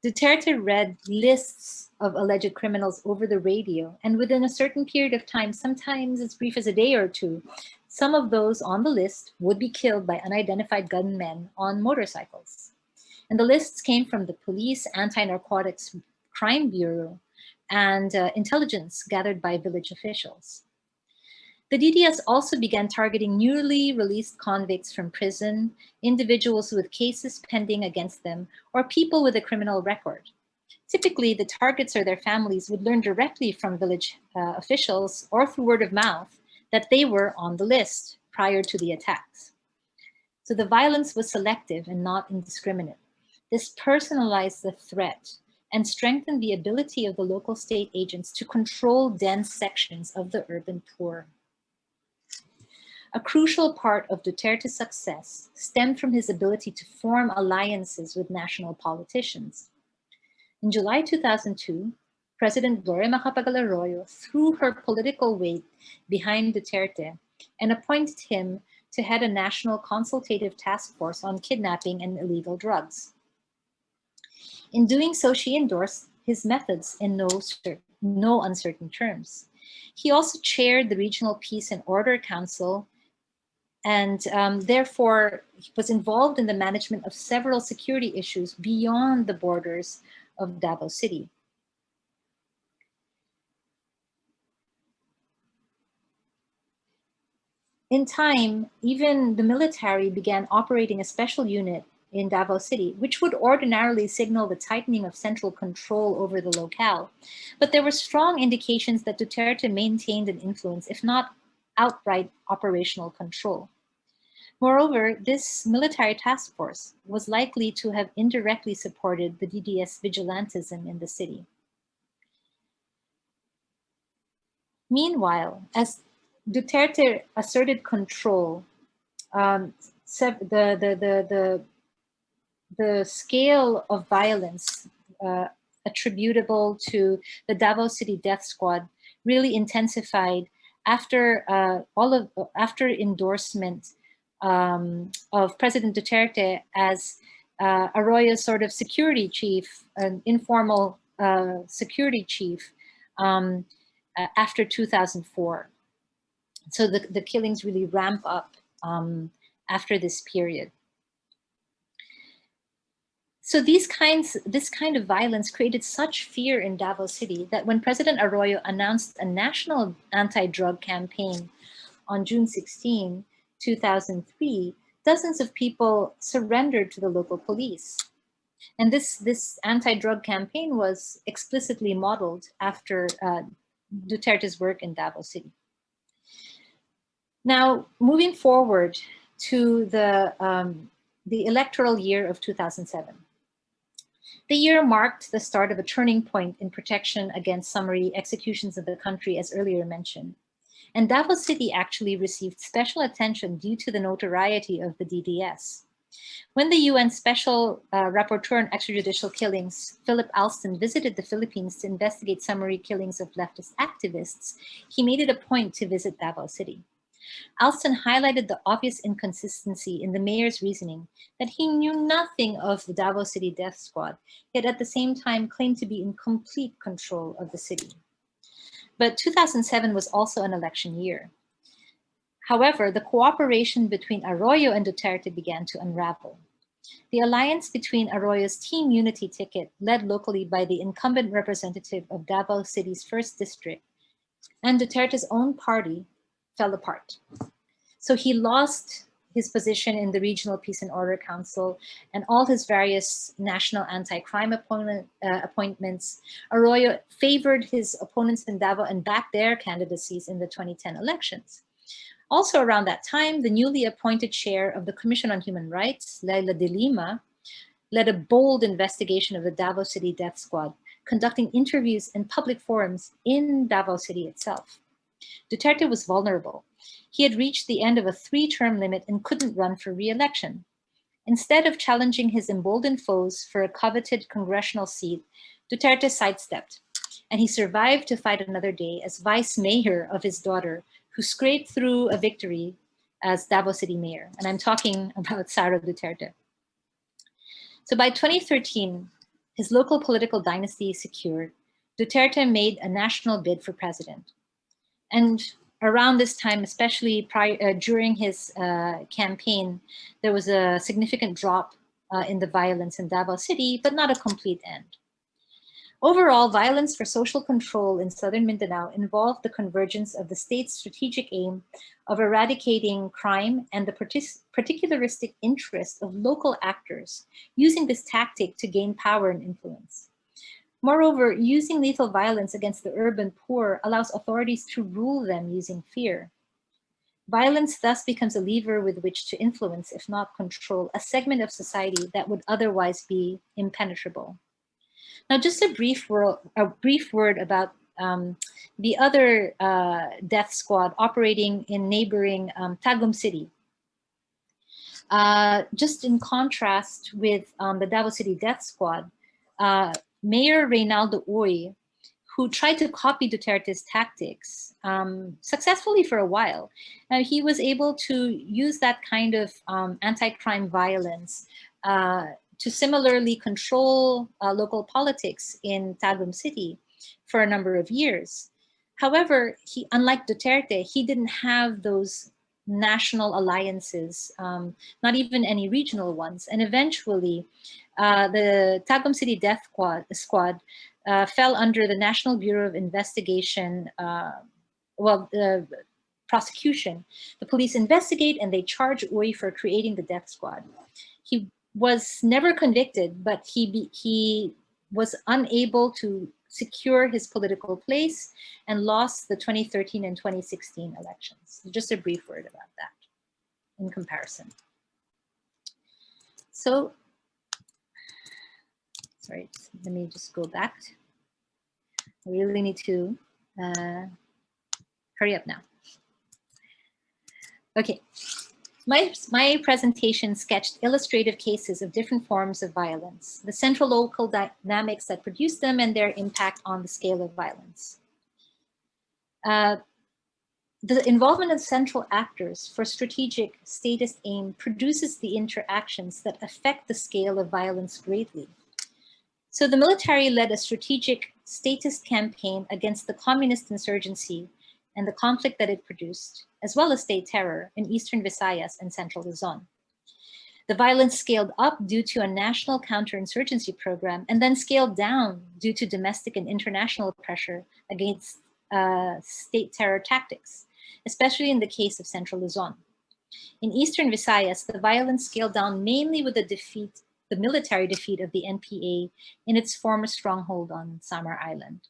Duterte read lists of alleged criminals over the radio, and within a certain period of time, sometimes as brief as a day or two, some of those on the list would be killed by unidentified gunmen on motorcycles. And the lists came from the police, anti-narcotics crime bureau, and intelligence gathered by village officials. The DDS also began targeting newly released convicts from prison, individuals with cases pending against them, or people with a criminal record. Typically, the targets or their families would learn directly from village officials or through word of mouth that they were on the list prior to the attacks. So the violence was selective and not indiscriminate. This personalized the threat and strengthened the ability of the local state agents to control dense sections of the urban poor. A crucial part of Duterte's success stemmed from his ability to form alliances with national politicians. In July 2002, President Gloria Macapagal-Arroyo threw her political weight behind Duterte and appointed him to head a national consultative task force on kidnapping and illegal drugs. In doing so, she endorsed his methods in no uncertain terms. He also chaired the Regional Peace and Order Council and therefore was involved in the management of several security issues beyond the borders of Davao City. In time, even the military began operating a special unit in Davao City, which would ordinarily signal the tightening of central control over the locale. But there were strong indications that Duterte maintained an influence, if not outright operational control. Moreover, this military task force was likely to have indirectly supported the DDS vigilantism in the city. Meanwhile, as Duterte asserted control. The scale of violence attributable to the Davao City death squad really intensified after after endorsement of President Duterte as Arroyo's sort of security chief, an informal security chief after 2004. So the killings really ramp up after this period. So this kind of violence created such fear in Davao City that when President Arroyo announced a national anti-drug campaign on June 16, 2003, dozens of people surrendered to the local police. And this anti-drug campaign was explicitly modeled after Duterte's work in Davao City. Now, moving forward to the electoral year of 2007. The year marked the start of a turning point in protection against summary executions in the country, as earlier mentioned. And Davao City actually received special attention due to the notoriety of the DDS. When the UN Special Rapporteur on Extrajudicial Killings, Philip Alston, visited the Philippines to investigate summary killings of leftist activists, he made it a point to visit Davao City. Alston highlighted the obvious inconsistency in the mayor's reasoning that he knew nothing of the Davao City death squad, yet at the same time claimed to be in complete control of the city. But 2007 was also an election year. However, the cooperation between Arroyo and Duterte began to unravel. The alliance between Arroyo's Team Unity ticket, led locally by the incumbent representative of Davao City's 1st District, and Duterte's own party, fell apart. So he lost his position in the Regional Peace and Order Council and all his various national anti-crime appointments. Arroyo favored his opponents in Davao and backed their candidacies in the 2010 elections. Also around that time, the newly appointed chair of the Commission on Human Rights, Laila de Lima, led a bold investigation of the Davao City death squad, conducting interviews and public forums in Davao City itself. Duterte was vulnerable. He had reached the end of a 3-term limit and couldn't run for re-election. Instead of challenging his emboldened foes for a coveted congressional seat, Duterte sidestepped, and he survived to fight another day as vice mayor of his daughter, who scraped through a victory as Davao City mayor. And I'm talking about Sara Duterte. So by 2013, his local political dynasty secured, Duterte made a national bid for president. And around this time, especially during his campaign, there was a significant drop in the violence in Davao City, but not a complete end. Overall, violence for social control in southern Mindanao involved the convergence of the state's strategic aim of eradicating crime and the particularistic interest of local actors using this tactic to gain power and influence. Moreover, using lethal violence against the urban poor allows authorities to rule them using fear. Violence thus becomes a lever with which to influence, if not control, a segment of society that would otherwise be impenetrable. Now, just a brief word about the other death squad operating in neighboring Tagum City. Just in contrast with the Davao City death squad, Mayor Reynaldo Uy, who tried to copy Duterte's tactics successfully for a while. Now, he was able to use that kind of anti-crime violence to similarly control local politics in Tagum City for a number of years. However, unlike Duterte, he didn't have those national alliances, not even any regional ones. And eventually, the Tagum City Death Squad fell under the National Bureau of Investigation, the prosecution. The police investigate and they charge Uy for creating the death squad. He was never convicted, but he was unable to secure his political place and lost the 2013 and 2016 elections. Just a brief word about that in comparison. So, sorry, let me just go back. I really need to hurry up now. Okay. My presentation sketched illustrative cases of different forms of violence, the central local dynamics that produce them, and their impact on the scale of violence. The involvement of central actors for strategic statist aim produces the interactions that affect the scale of violence greatly. So the military led a strategic statist campaign against the communist insurgency and the conflict that it produced, as well as state terror in Eastern Visayas and Central Luzon. The violence scaled up due to a national counterinsurgency program and then scaled down due to domestic and international pressure against state terror tactics, especially in the case of Central Luzon. In Eastern Visayas, the violence scaled down mainly with the military defeat of the NPA in its former stronghold on Samar Island.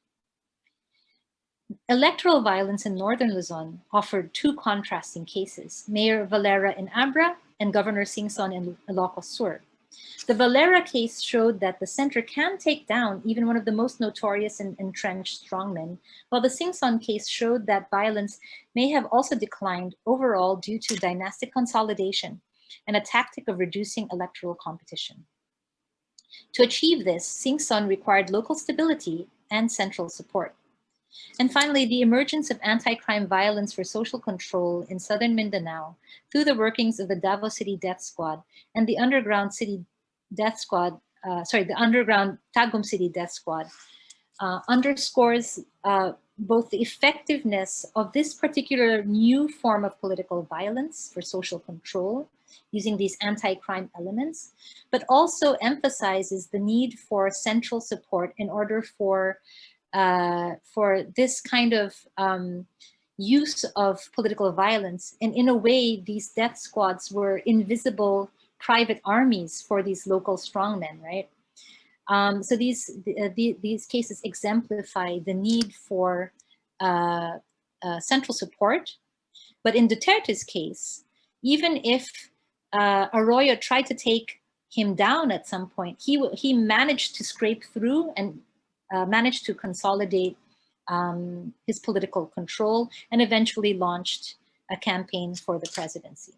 Electoral violence in Northern Luzon offered two contrasting cases, Mayor Valera in Abra and Governor Singson in Ilocos Sur. The Valera case showed that the center can take down even one of the most notorious and entrenched strongmen, while the Singson case showed that violence may have also declined overall due to dynastic consolidation and a tactic of reducing electoral competition. To achieve this, Singson required local stability and central support. And finally, the emergence of anti-crime violence for social control in southern Mindanao through the workings of the Davao City Death Squad and the underground City Death Squad, the underground Tagum City Death Squad, underscores both the effectiveness of this particular new form of political violence for social control using these anti-crime elements, but also emphasizes the need for central support in order for this kind of use of political violence. And in a way, these death squads were invisible private armies for these local strongmen, right? So these cases exemplify the need for central support. But in Duterte's case, even if Arroyo tried to take him down at some point, he managed to scrape through and managed to consolidate his political control and eventually launched a campaign for the presidency.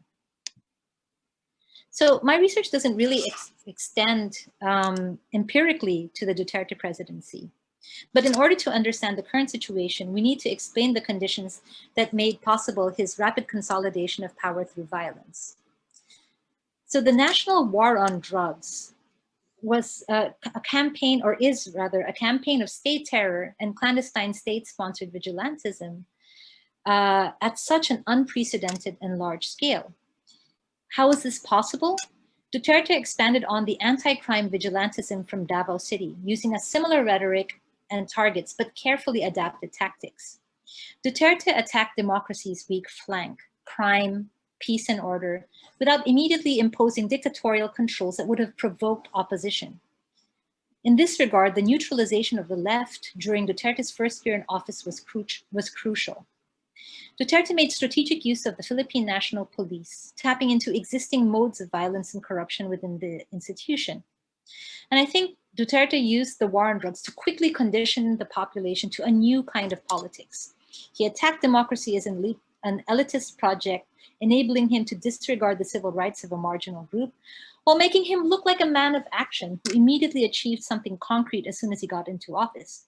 So my research doesn't really extend empirically to the Duterte presidency. But in order to understand the current situation, we need to explain the conditions that made possible his rapid consolidation of power through violence. So the national war on drugs was a campaign, or is rather a campaign of state terror and clandestine state-sponsored vigilantism at such an unprecedented and large scale. How is this possible? Duterte expanded on the anti-crime vigilantism from Davao City, using a similar rhetoric and targets, but carefully adapted tactics. Duterte attacked democracy's weak flank, crime, peace and order, without immediately imposing dictatorial controls that would have provoked opposition. In this regard, the neutralization of the left during Duterte's first year in office was crucial. Duterte made strategic use of the Philippine National Police, tapping into existing modes of violence and corruption within the institution. And I think Duterte used the war on drugs to quickly condition the population to a new kind of politics. He attacked democracy as an elitist project, enabling him to disregard the civil rights of a marginal group, while making him look like a man of action who immediately achieved something concrete as soon as he got into office.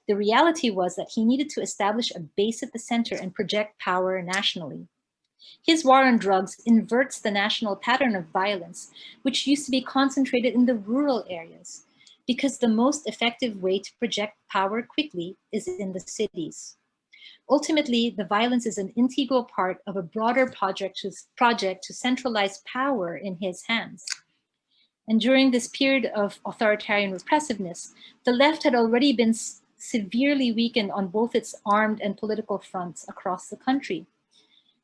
The reality was that he needed to establish a base at the center and project power nationally. His war on drugs inverts the national pattern of violence, which used to be concentrated in the rural areas, because the most effective way to project power quickly is in the cities. Ultimately, the violence is an integral part of a broader project to centralize power in his hands. And during this period of authoritarian repressiveness, the left had already been severely weakened on both its armed and political fronts across the country.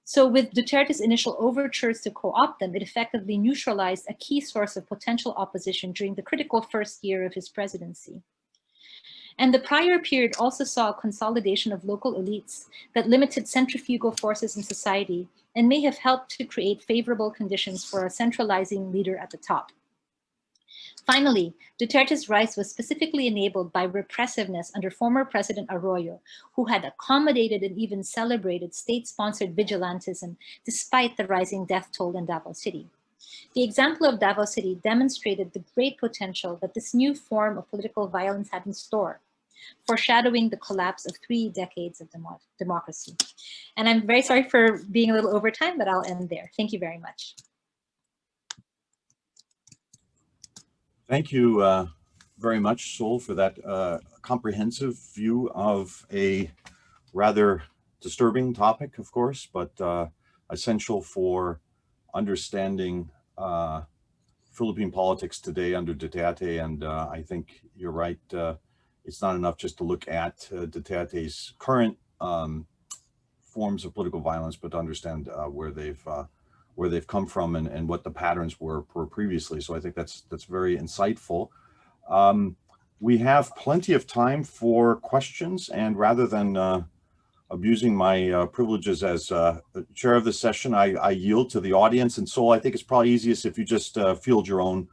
So with Duterte's initial overtures to co-opt them, it effectively neutralized a key source of potential opposition during the critical first year of his presidency. And the prior period also saw a consolidation of local elites that limited centrifugal forces in society and may have helped to create favorable conditions for a centralizing leader at the top. Finally, Duterte's rise was specifically enabled by repressiveness under former President Arroyo, who had accommodated and even celebrated state-sponsored vigilantism despite the rising death toll in Davao City. The example of Davao City demonstrated the great potential that this new form of political violence had in store, foreshadowing the collapse of 3 decades of democracy. And I'm very sorry for being a little over time, but I'll end there. Thank you very much. Thank you very much, Sol, for that comprehensive view of a rather disturbing topic, of course, but essential for understanding Philippine politics today under Duterte. And I think you're right. It's not enough just to look at Duterte's current forms of political violence, but to understand where they've come from and what the patterns were previously. So I think that's very insightful. We have plenty of time for questions, and rather than abusing my privileges as chair of the session, I yield to the audience. And Sol, I think it's probably easiest if you just field your own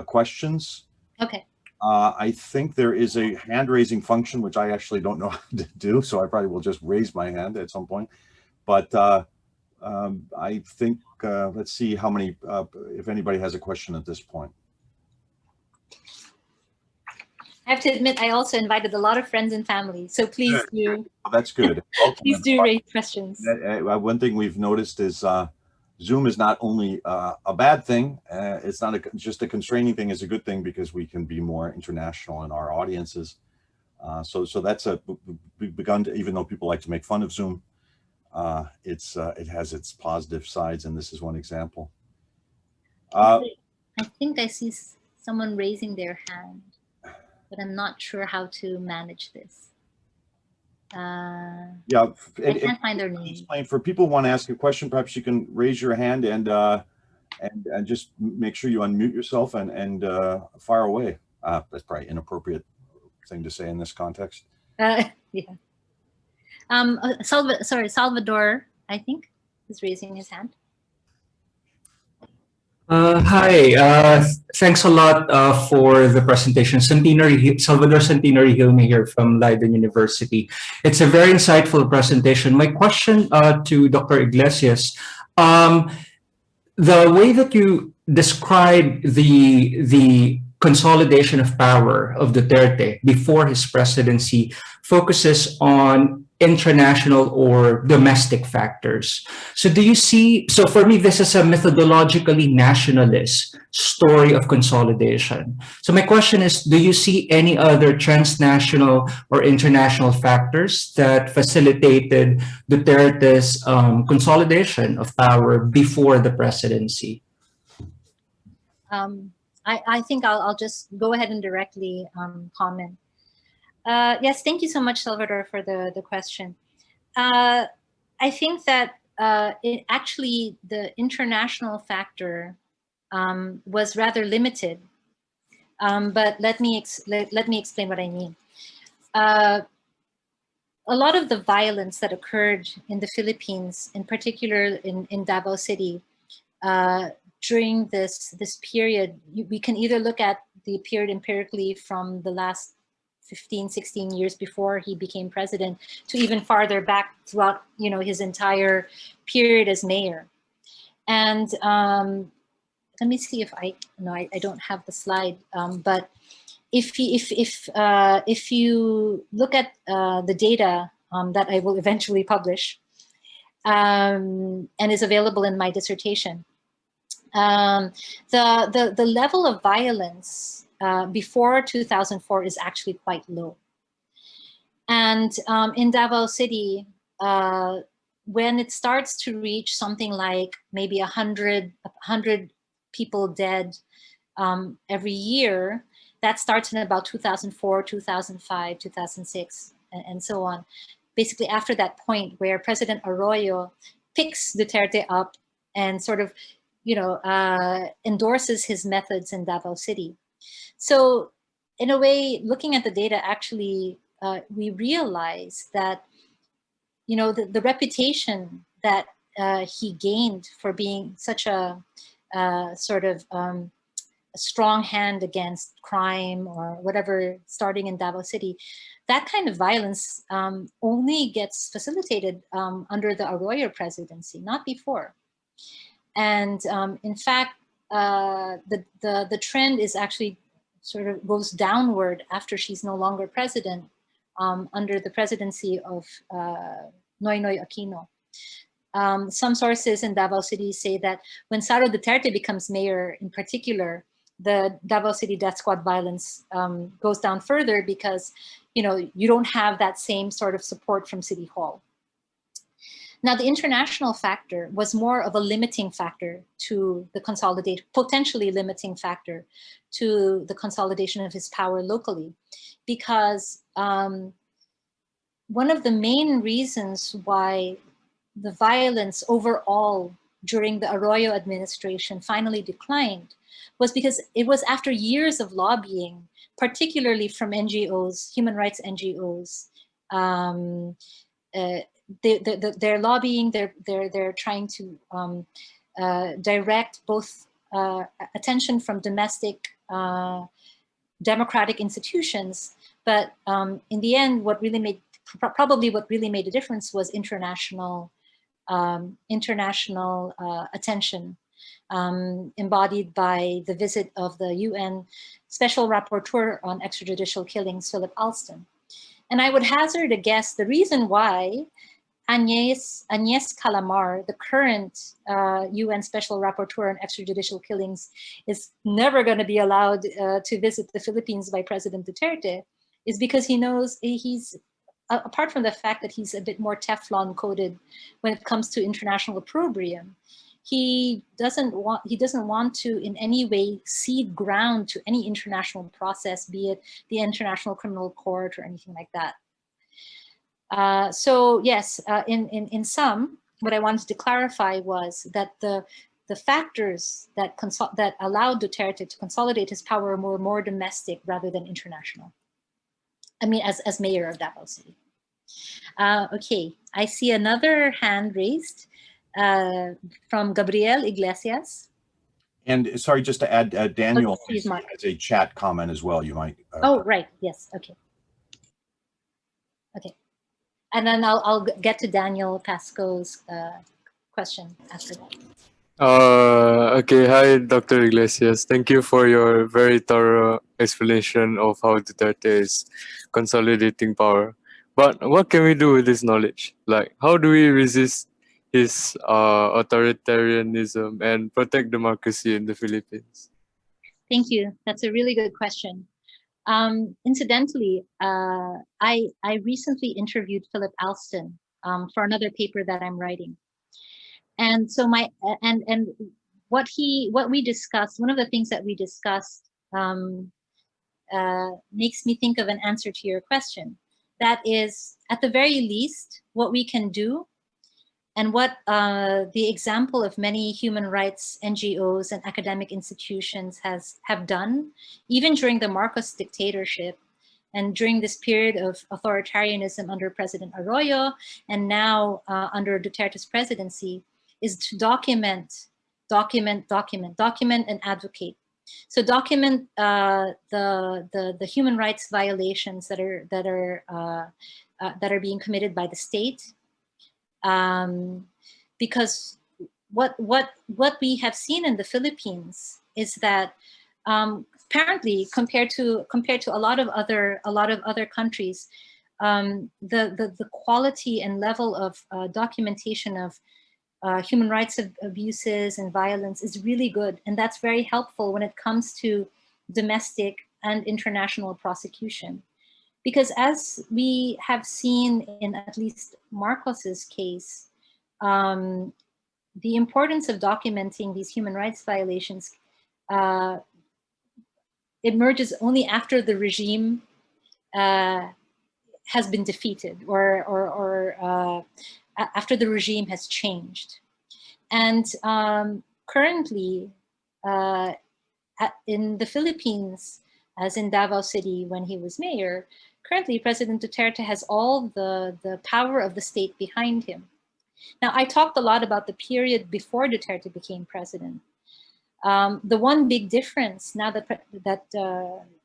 questions. Okay. I think there is a hand-raising function, which I actually don't know how to do, so I probably will just raise my hand at some point. But I think, let's see how many, if anybody has a question at this point. I have to admit, I also invited a lot of friends and family, so please do. Oh, that's good. Please do raise questions. One thing we've noticed is Zoom is not only a bad thing, it's not just a constraining thing, it's a good thing because we can be more international in our audiences. So that's begun to, even though people like to make fun of Zoom, it has its positive sides, and this is one example. I think I see someone raising their hand, but I'm not sure how to manage this. Yeah, I can't find their name. Explain for people who want to ask a question. Perhaps you can raise your hand and just make sure you unmute yourself and fire away. That's probably an inappropriate thing to say in this context. Yeah. Salvador, I think, is raising his hand. Hi, thanks a lot for the presentation. Salvador Centenary Hilme here from Leiden University. It's a very insightful presentation. My question to Dr. Iglesias, the way that you describe the consolidation of power of Duterte before his presidency focuses on international or domestic factors. So do you see, so for me, this is a methodologically nationalist story of consolidation. So my question is, do you see any other transnational or international factors that facilitated Duterte's consolidation of power before the presidency? I think I'll just go ahead and directly comment. Yes, thank you so much, Salvador, for the question. I think that actually the international factor was rather limited, but let me explain what I mean. A lot of the violence that occurred in the Philippines, in particular in Davao City, during this period, we can either look at the period empirically from the last 15, 16 years before he became president to even farther back throughout, his entire period as mayor. And let me see if I don't have the slide, but if you look at the data that I will eventually publish and is available in my dissertation, the level of violence before 2004 is actually quite low. And in Davao City, when it starts to reach something like maybe 100 people dead every year, that starts in about 2004, 2005, 2006, and so on. Basically, after that point where President Arroyo picks Duterte up and sort of endorses his methods in Davao City. So in a way, looking at the data, actually, we realize that, the reputation that he gained for being such a sort of strong hand against crime or whatever starting in Davao City, that kind of violence only gets facilitated under the Arroyo presidency, not before. And in fact, the trend is actually sort of goes downward after she's no longer president under the presidency of Noynoy Aquino. Some sources in Davao City say that when Sara Duterte becomes mayor in particular, the Davao City death squad violence goes down further because, you know, you don't have that same sort of support from City Hall. Now, the international factor was more of a limiting factor to the consolidation, potentially limiting factor to the consolidation of his power locally, because one of the main reasons why the violence overall during the Arroyo administration finally declined was because it was after years of lobbying, particularly from NGOs, human rights NGOs. They're lobbying, they're trying to direct both attention from domestic democratic institutions, but in the end, what really made a difference was international attention, embodied by the visit of the UN Special Rapporteur on Extrajudicial Killings, Philip Alston. And I would hazard a guess, the reason why Agnes Calamar, the current UN Special Rapporteur on Extrajudicial Killings, is never going to be allowed to visit the Philippines by President Duterte, is because he knows he's, apart from the fact that he's a bit more Teflon coated when it comes to international opprobrium, he doesn't want to in any way cede ground to any international process, be it the International Criminal Court or anything like that. So yes, in sum, what I wanted to clarify was that the factors that allowed Duterte to consolidate his power were more domestic rather than international. I mean, as mayor of Davao City. Okay, I see another hand raised from Gabriel Iglesias. And sorry, just to add, Daniel has a chat comment as well. You might. Oh, right. Yes. Okay. Okay. And then I'll get to Daniel Pasco's question after that. Okay. Hi, Dr. Iglesias. Thank you for your very thorough explanation of how Duterte is consolidating power. But what can we do with this knowledge? Like, how do we resist his authoritarianism and protect democracy in the Philippines? Thank you. That's a really good question. Incidentally, I recently interviewed Philip Alston for another paper that I'm writing. And so what we discussed, one of the things that we discussed makes me think of an answer to your question. That is, at the very least, what we can do, and what the example of many human rights NGOs and academic institutions have done, even during the Marcos dictatorship and during this period of authoritarianism under President Arroyo, and now under Duterte's presidency, is to document and advocate. So document the human rights violations that are being committed by the state, because what we have seen in the Philippines is that apparently compared to a lot of other countries, the quality and level of documentation of human rights abuses and violence is really good, and that's very helpful when it comes to domestic and international prosecution. Because as we have seen in at least Marcos's case, the importance of documenting these human rights violations emerges only after the regime has been defeated or after the regime has changed. And currently in the Philippines, as in Davao City when he was mayor, currently President Duterte has all the power of the state behind him. Now, I talked a lot about the period before Duterte became president. The one big difference now that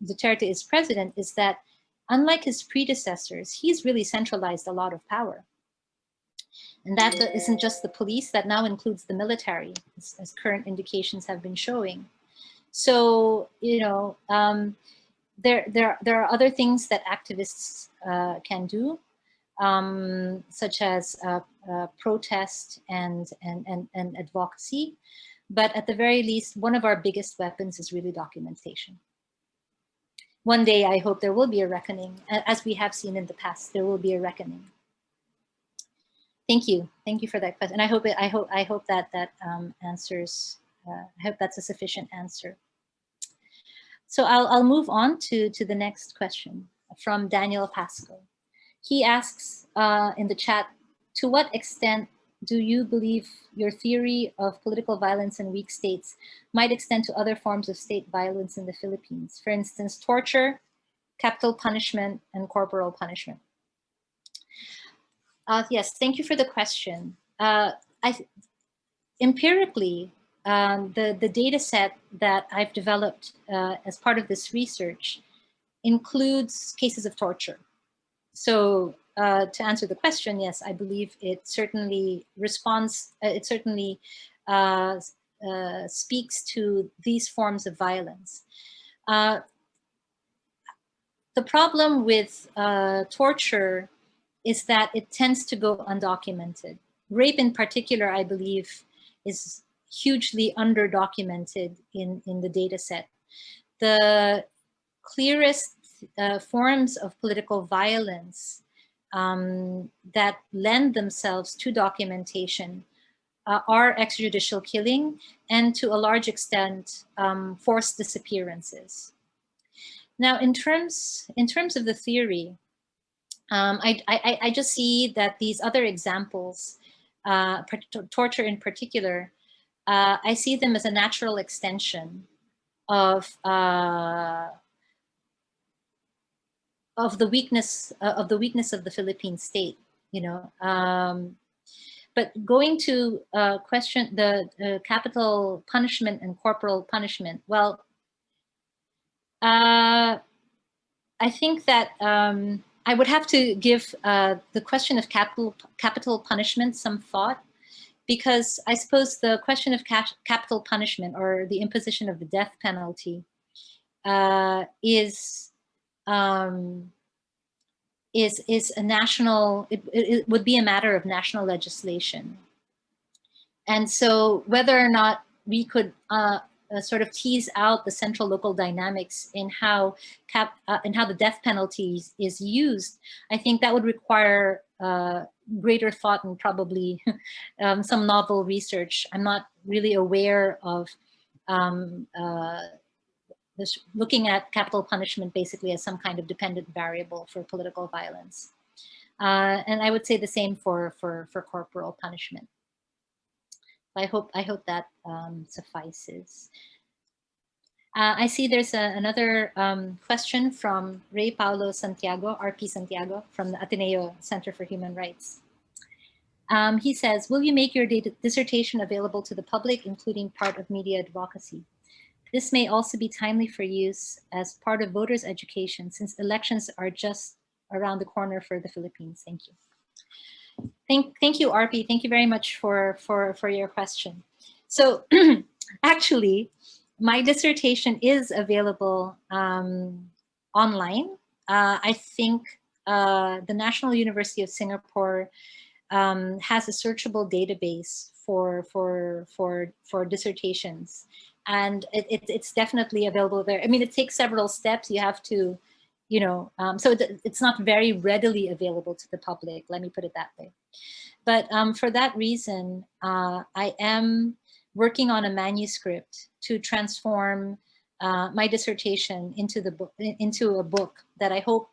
Duterte is president is that, unlike his predecessors, he's really centralized a lot of power. And that isn't just the police, that now includes the military, as current indications have been showing. So, there are other things that activists can do, such as protest and advocacy. But at the very least, one of our biggest weapons is really documentation. One day, I hope there will be a reckoning, as we have seen in the past. There will be a reckoning. Thank you for that question. And I hope that answers. I hope that's a sufficient answer. So I'll move on to the next question from Daniel Pasco. He asks in the chat, to what extent do you believe your theory of political violence in weak states might extend to other forms of state violence in the Philippines? For instance, torture, capital punishment, and corporal punishment. Yes, thank you for the question. Empirically, the data set that I've developed as part of this research includes cases of torture. So to answer the question, yes, I believe it certainly responds, it certainly speaks to these forms of violence. The problem with torture is that it tends to go undocumented. Rape in particular, I believe, is hugely underdocumented in the data set. The clearest forms of political violence that lend themselves to documentation are extrajudicial killing and, to a large extent, forced disappearances. Now, in terms of the theory, I just see that these other examples, torture in particular, I see them as a natural extension of the weakness of the Philippine state, But going to question the capital punishment and corporal punishment, well, I think that I would have to give the question of capital punishment some thought, because I suppose the question of capital punishment, or the imposition of the death penalty, is a national. It would be a matter of national legislation, and so whether or not we could sort of tease out the central local dynamics in how the death penalty is used, I think that would require greater thought and probably some novel research. I'm not really aware of looking at capital punishment basically as some kind of dependent variable for political violence. And I would say the same for corporal punishment. I hope that suffices. I see there's another question from Ray Paulo Santiago, RP Santiago, from the Ateneo Center for Human Rights. He says, will you make your dissertation available to the public, including part of media advocacy? This may also be timely for use as part of voters' education, since elections are just around the corner for the Philippines. Thank you. Thank you, RP. Thank you very much for your question. So actually, my dissertation is available online. I think the National University of Singapore has a searchable database for dissertations, and it's definitely available there. I mean, it takes several steps. You have to, so it's not very readily available to the public. Let me put it that way. But for that reason, I am working on a manuscript to transform my dissertation into a book that I hope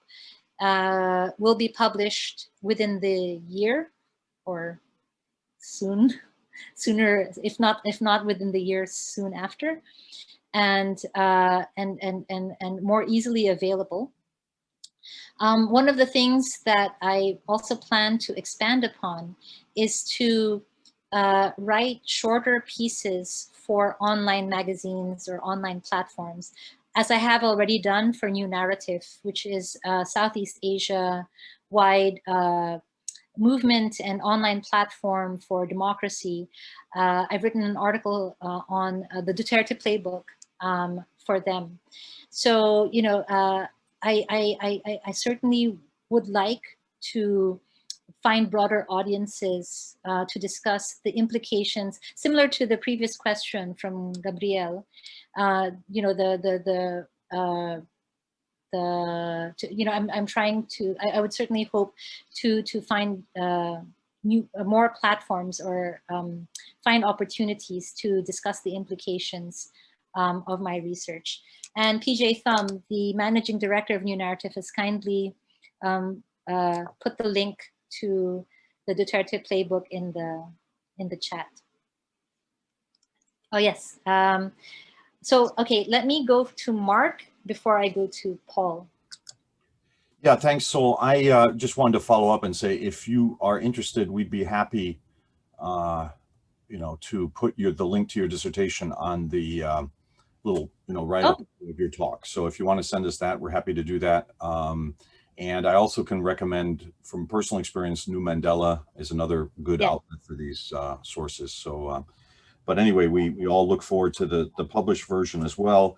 will be published within the year, or sooner, if not within the year, soon after, and more easily available. One of the things that I also plan to expand upon is to write shorter pieces for online magazines or online platforms, as I have already done for New Narrative, which is Southeast Asia-wide movement and online platform for democracy. I've written an article on the Duterte playbook for them. So, you know, I certainly would like to find broader audiences to discuss the implications, similar to the previous question from Gabriel. You know, you know, I'm trying to. I would certainly hope to find more platforms or find opportunities to discuss the implications of my research. And PJ Thumb, the managing director of New Narrative, has kindly put the link to the Duterte playbook in the chat. Oh yes. So okay, let me go to Mark before I go to Paul. Yeah, thanks. So I just wanted to follow up and say, if you are interested, we'd be happy, you know, to put the link to your dissertation on the little, you know, write-up of your talk. So if you want to send us that, we're happy to do that. And I also can recommend, from personal experience, New Mandela is another good outlet for these sources. So, but anyway, we all look forward to the published version as well.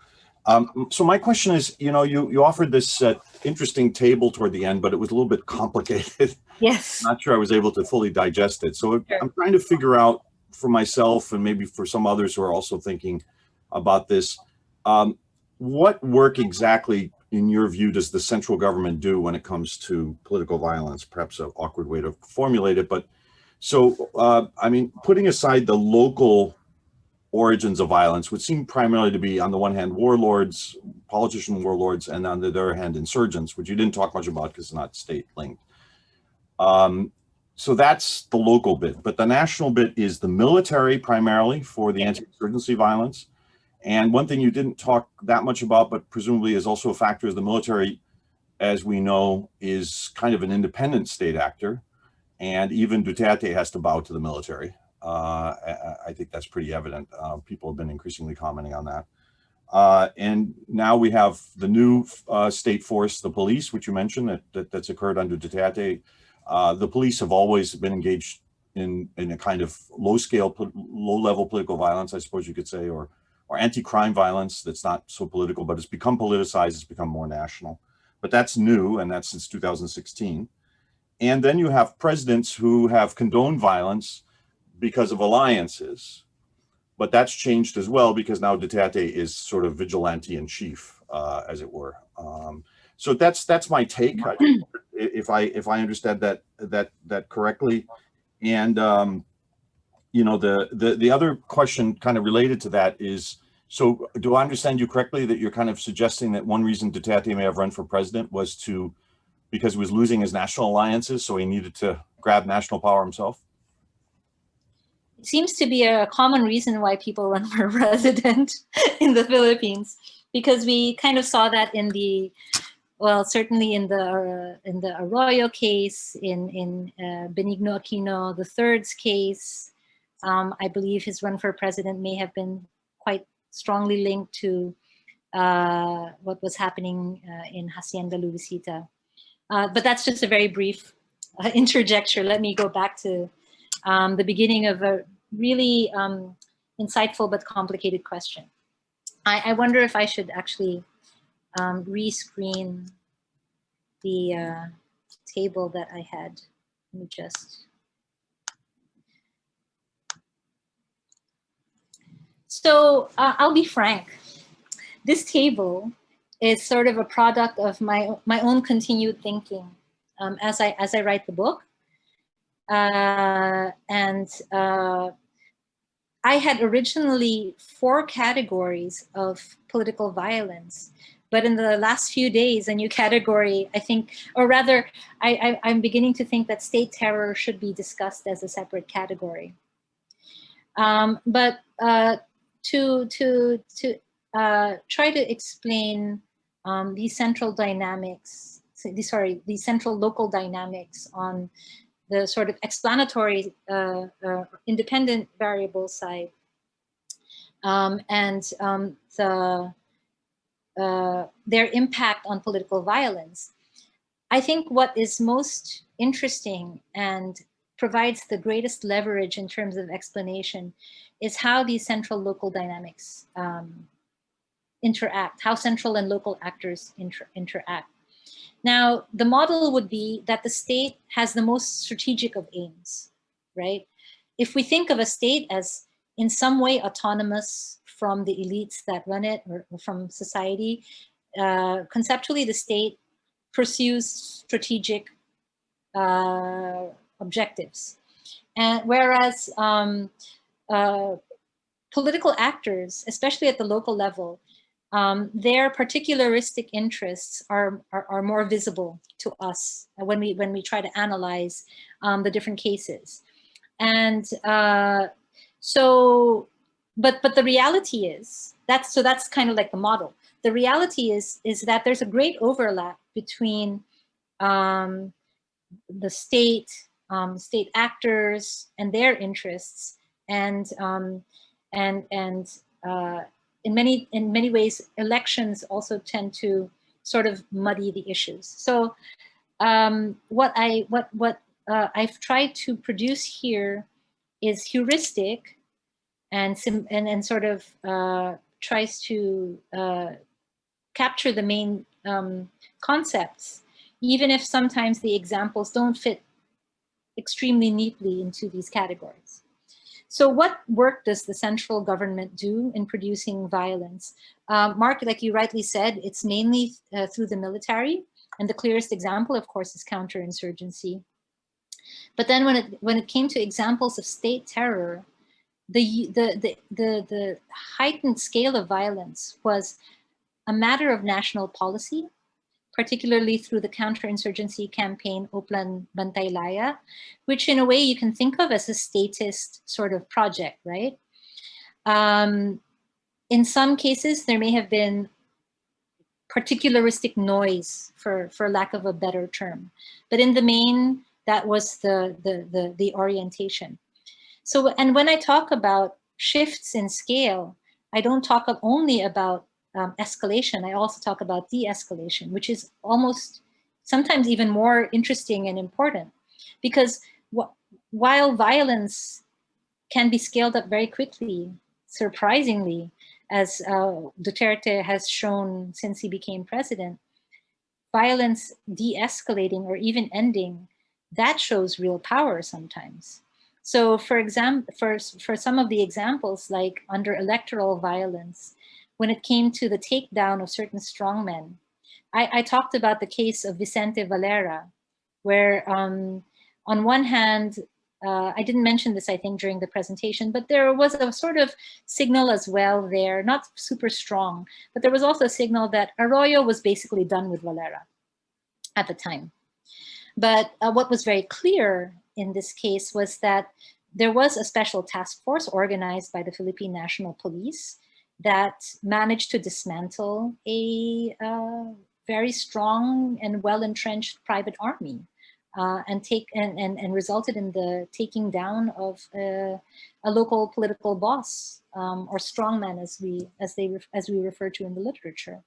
So my question is, you know, you offered this interesting table toward the end, but it was a little bit complicated. Yes. Not sure I was able to fully digest it. So I'm trying to figure out for myself, and maybe for some others who are also thinking about this, what work exactly, in your view, does the central government do when it comes to political violence? Perhaps an awkward way to formulate it, but so, I mean, putting aside the local origins of violence, would seem primarily to be, on the one hand, warlords, politician warlords, and on the other hand, insurgents, which you didn't talk much about because it's not state linked. So that's the local bit, but the national bit is the military primarily for the anti-insurgency violence. And one thing you didn't talk that much about, but presumably is also a factor, is the military, as we know, is kind of an independent state actor. And even Duterte has to bow to the military. I think that's pretty evident. People have been increasingly commenting on that. And now we have the new state force, the police, which you mentioned, that's occurred under Duterte. The police have always been engaged in a kind of low-level political violence, I suppose you could say, or anti-crime violence that's not so political, but it's become politicized, it's become more national. But that's new, and that's since 2016. And then you have presidents who have condoned violence because of alliances, but that's changed as well because now Duterte is sort of vigilante in chief, as it were. So that's my take, if I understand that correctly. And you know, the other question kind of related to that is, so do I understand you correctly that you're kind of suggesting that one reason Duterte may have run for president was because he was losing his national alliances, so he needed to grab national power himself? It seems to be a common reason why people run for president in the Philippines, because we kind of saw that in the, well, certainly in the Arroyo case, in Benigno Aquino III's case. I believe his run for president may have been quite strongly linked to what was happening in Hacienda Luisita. But that's just a very brief interjecture. Let me go back to the beginning of a really insightful but complicated question. I wonder if I should actually re-screen the table that I had. Let me just. So I'll be frank. This table is sort of a product of my own continued thinking as I write the book. I had originally 4 categories of political violence, but in the last few days, a new category, I think, or rather, I'm beginning to think that state terror should be discussed as a separate category. But to try to explain these central dynamics, these central local dynamics on the sort of explanatory independent variable side, and their impact on political violence. I think what is most interesting and provides the greatest leverage in terms of explanation is how these central local dynamics interact, how central and local actors interact. Now, the model would be that the state has the most strategic of aims, right? If we think of a state as in some way autonomous from the elites that run it or from society, conceptually the state pursues strategic objectives. And whereas political actors, especially at the local level, their particularistic interests are more visible to us when we try to analyze the different cases. And so, but the reality is that's kind of like the model. The reality is that there's a great overlap between the state actors and their interests, and in many ways, elections also tend to sort of muddy the issues. So what I've tried to produce here is heuristic and sort of tries to capture the main concepts, even if sometimes the examples don't fit extremely neatly into these categories. So what work does the central government do in producing violence? Mark, like you rightly said, it's mainly through the military. And the clearest example, of course, is counterinsurgency. But then when it came to examples of state terror, the heightened scale of violence was a matter of national policy, particularly through the counterinsurgency campaign Oplan Bantaylaya, which in a way you can think of as a statist sort of project, right? In some cases, there may have been particularistic noise, for lack of a better term. But in the main, that was the orientation. So, and when I talk about shifts in scale, I don't talk only about escalation. I also talk about de-escalation, which is almost sometimes even more interesting and important, because while violence can be scaled up very quickly, surprisingly, as Duterte has shown since he became president, violence de-escalating or even ending, that shows real power sometimes. So for example, for some of the examples, like under electoral violence, when it came to the takedown of certain strongmen, I talked about the case of Vicente Valera, where on one hand, I didn't mention this, I think, during the presentation, but there was a sort of signal as well there, not super strong, but there was also a signal that Arroyo was basically done with Valera at the time. But what was very clear in this case was that there was a special task force organized by the Philippine National Police that managed to dismantle a very strong and well-entrenched private army and resulted in the taking down of a local political boss or strongman, as we refer to in the literature.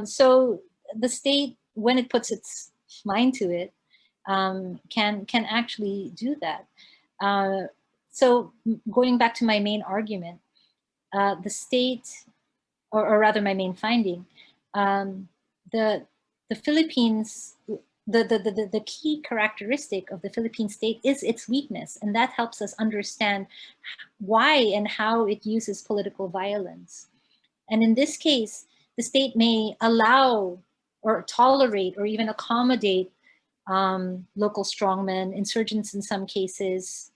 So the state, when it puts its mind to it, can actually do that. So going back to my main argument, the state, or rather my main finding, the Philippines, the key characteristic of the Philippine state is its weakness, and that helps us understand why and how it uses political violence. And in this case, the state may allow or tolerate or even accommodate local strongmen, insurgents in some cases,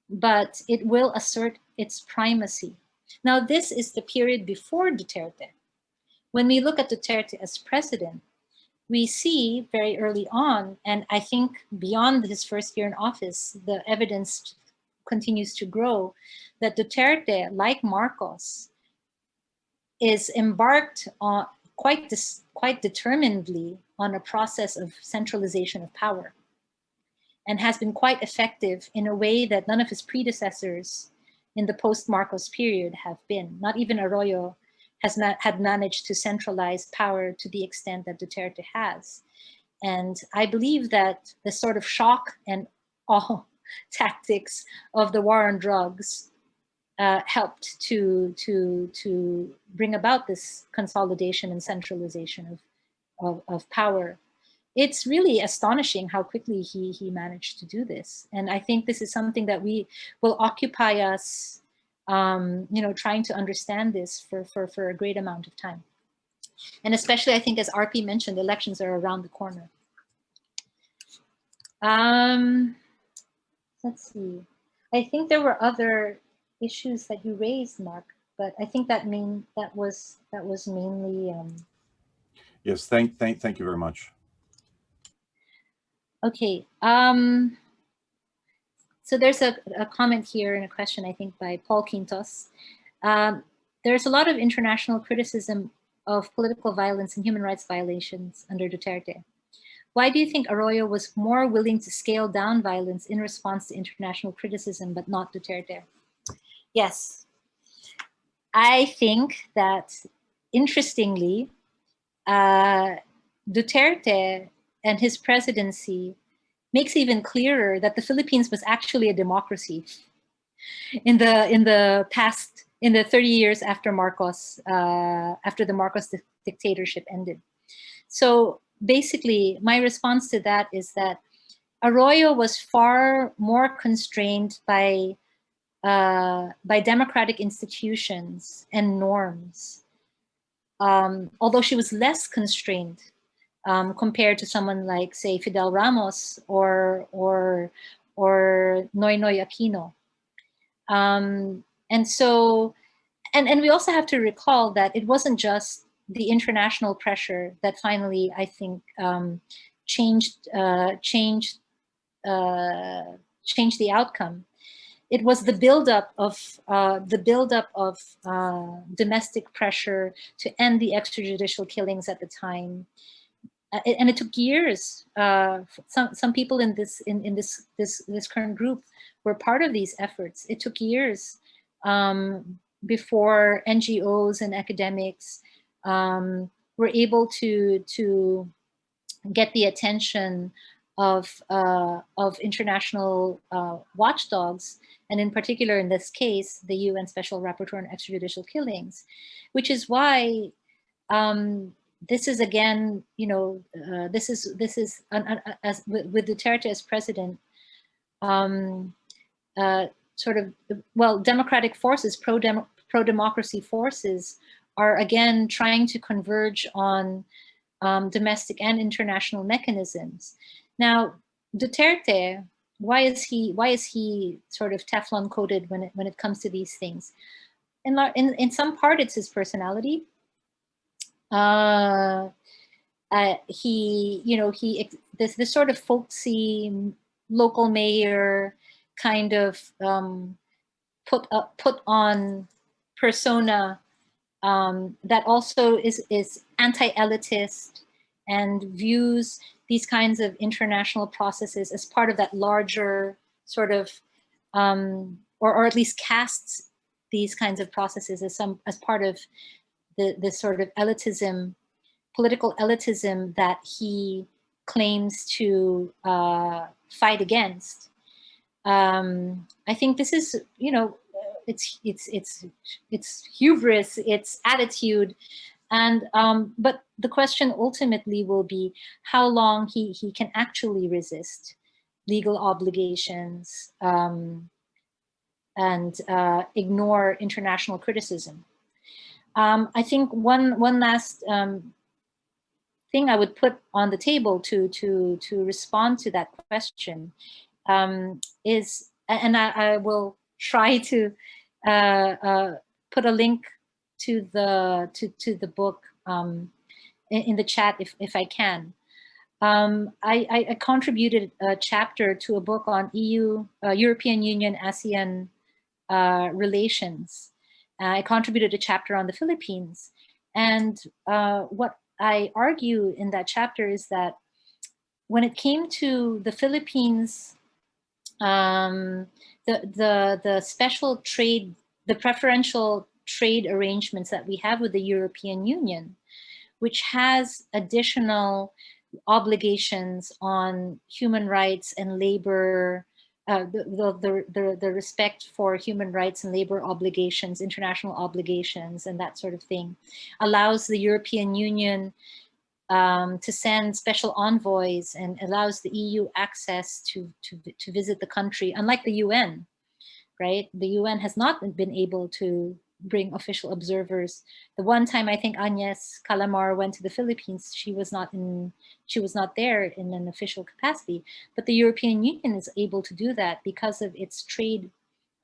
but it will assert its primacy. Now, this is the period before Duterte. When we look at Duterte as president, we see very early on, and I think beyond his first year in office, the evidence continues to grow, that Duterte, like Marcos, is embarked on quite determinedly on a process of centralization of power, and has been quite effective in a way that none of his predecessors in the post-Marcos period have been. Not even Arroyo had managed to centralize power to the extent that Duterte has. And I believe that the sort of shock and awe tactics of the war on drugs helped to bring about this consolidation and centralization of power. It's really astonishing how quickly he managed to do this. And I think this is something that will occupy us, trying to understand this for a great amount of time. And especially, I think, as RP mentioned, elections are around the corner. Let's see. I think there were other issues that you raised, Mark, but I think that was mainly. Yes, thank you very much. Okay. So there's a comment here and a question, I think, by Paul Quintos. There's a lot of international criticism of political violence and human rights violations under Duterte. Why do you think Arroyo was more willing to scale down violence in response to international criticism, but not Duterte? Yes, I think that, interestingly, Duterte and his presidency makes even clearer that the Philippines was actually a democracy in the 30 years after Marcos, after the Marcos dictatorship ended. So basically, my response to that is that Arroyo was far more constrained by democratic institutions and norms, although she was less constrained compared to someone like, say, Fidel Ramos or Noynoy Aquino. And so, and we also have to recall that it wasn't just the international pressure that finally, I think, changed the outcome. It was the buildup of domestic pressure to end the extrajudicial killings at the time, and it took years. Some people in this current group were part of these efforts. It took years before NGOs and academics were able to get the attention of international watchdogs, and in particular, in this case, the UN Special Rapporteur on Extrajudicial Killings, which is why this is again, this is as with Duterte as president, sort of, well, democratic forces, pro-democracy forces are again trying to converge on domestic and international mechanisms. Now, Duterte, why is he sort of Teflon coated when it comes to these things? In some part, it's his personality. This sort of folksy local mayor kind of put on persona that also is anti-elitist and views these kinds of international processes as part of that larger sort of, or at least casts these kinds of processes as part of the sort of elitism, political elitism that he claims to fight against. I think this is, it's hubris, it's attitude, and but the question ultimately will be how long he can actually resist legal obligations and ignore international criticism. I think one last thing I would put on the table to respond to that question is, and I will try to put a link to the book in the chat if I can. I contributed a chapter to a book on European Union ASEAN relations. I contributed a chapter on the Philippines, and what I argue in that chapter is that when it came to the Philippines, the the special trade, the preferential trade arrangements that we have with the European Union, which has additional obligations on human rights and labor, the respect for human rights and labor obligations, international obligations, and that sort of thing, allows the European Union to send special envoys and allows the EU access to visit the country, unlike the UN, right? The UN has not been able to bring official observers. The one time I think Agnes Calamar went to the Philippines, she was not there in an official capacity, but the European Union is able to do that because of its trade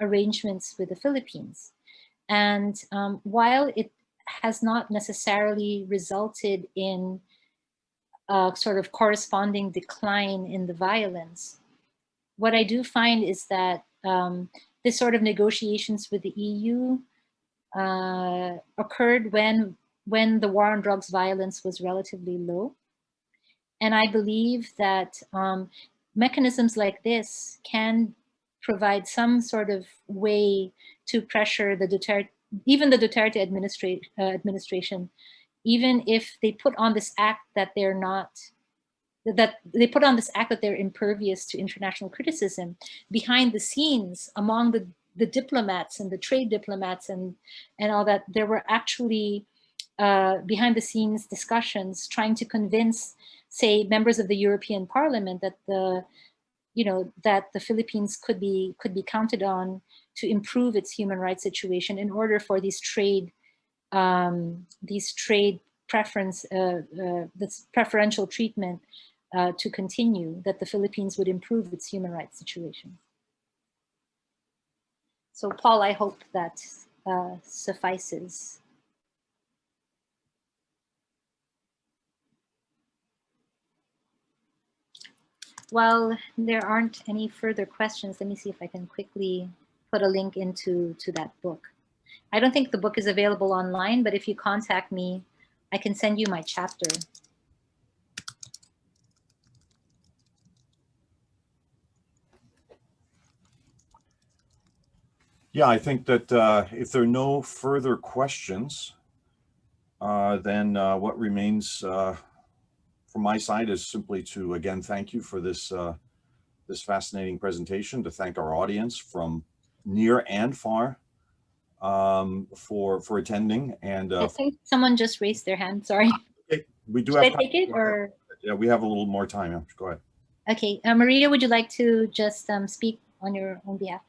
arrangements with the Philippines. And while it has not necessarily resulted in a sort of corresponding decline in the violence, what I do find is that this sort of negotiations with the EU occurred when the war on drugs violence was relatively low. And I believe that mechanisms like this can provide some sort of way to pressure the Duterte, even the Duterte administration, even if they put on this act that they're impervious to international criticism. Behind the scenes, among the diplomats and the trade diplomats and all that, there were actually behind the scenes discussions trying to convince, say, members of the European Parliament that the Philippines could be counted on to improve its human rights situation in order for these trade preference, this preferential treatment to continue, that the Philippines would improve its human rights situation. So Paul, I hope that suffices. While there aren't any further questions, let me see if I can quickly put a link to that book. I don't think the book is available online, but if you contact me, I can send you my chapter. Yeah, I think that if there are no further questions, then what remains from my side is simply to again thank you for this this fascinating presentation, to thank our audience from near and far for attending. And I think someone just raised their hand. Sorry. Okay, we do Should have I take it or? Yeah, we have a little more time. Yeah, go ahead. Okay, Maria, would you like to just speak on your own behalf?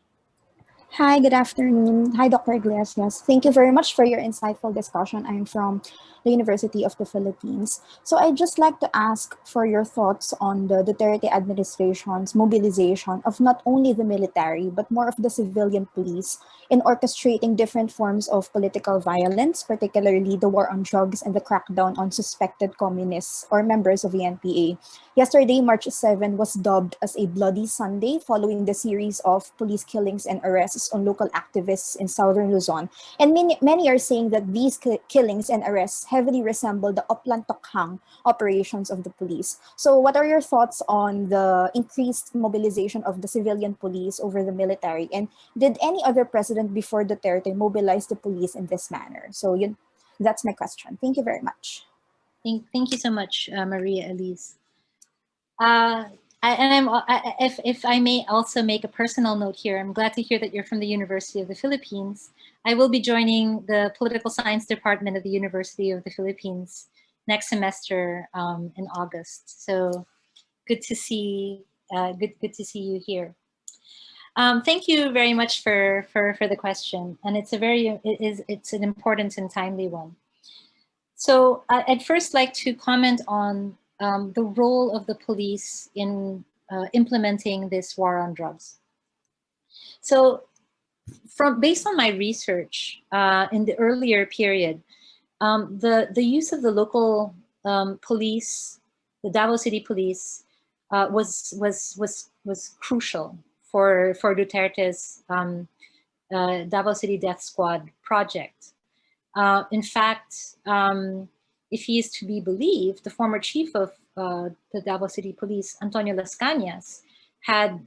Hi, good afternoon. Hi, Dr. Iglesias. Thank you very much for your insightful discussion. I'm from the University of the Philippines. So I'd just like to ask for your thoughts on the Duterte administration's mobilization of not only the military, but more of the civilian police in orchestrating different forms of political violence, particularly the war on drugs and the crackdown on suspected communists or members of the NPA. Yesterday, March 7, was dubbed as a Bloody Sunday following the series of police killings and arrests on local activists in southern Luzon. And many are saying that these killings and arrests heavily resemble the Oplan Tokhang operations of the police. So what are your thoughts on the increased mobilization of the civilian police over the military? And did any other president before Duterte mobilize the police in this manner? So that's my question. Thank you very much. Thank you so much, Maria Elise. If I may also make a personal note here, I'm glad to hear that you're from the University of the Philippines. I will be joining the Political Science Department of the University of the Philippines next semester in August. So good to see good to see you here. Thank you very much for the question, and it's an important and timely one. So I'd first like to comment on the role of the police in implementing this war on drugs. So based on my research in the earlier period, the use of the local police, the Davao City Police, was crucial for Duterte's Davao City Death Squad project. In fact, if he is to be believed, the former chief of the Davao City Police, Antonio Las Cañas, had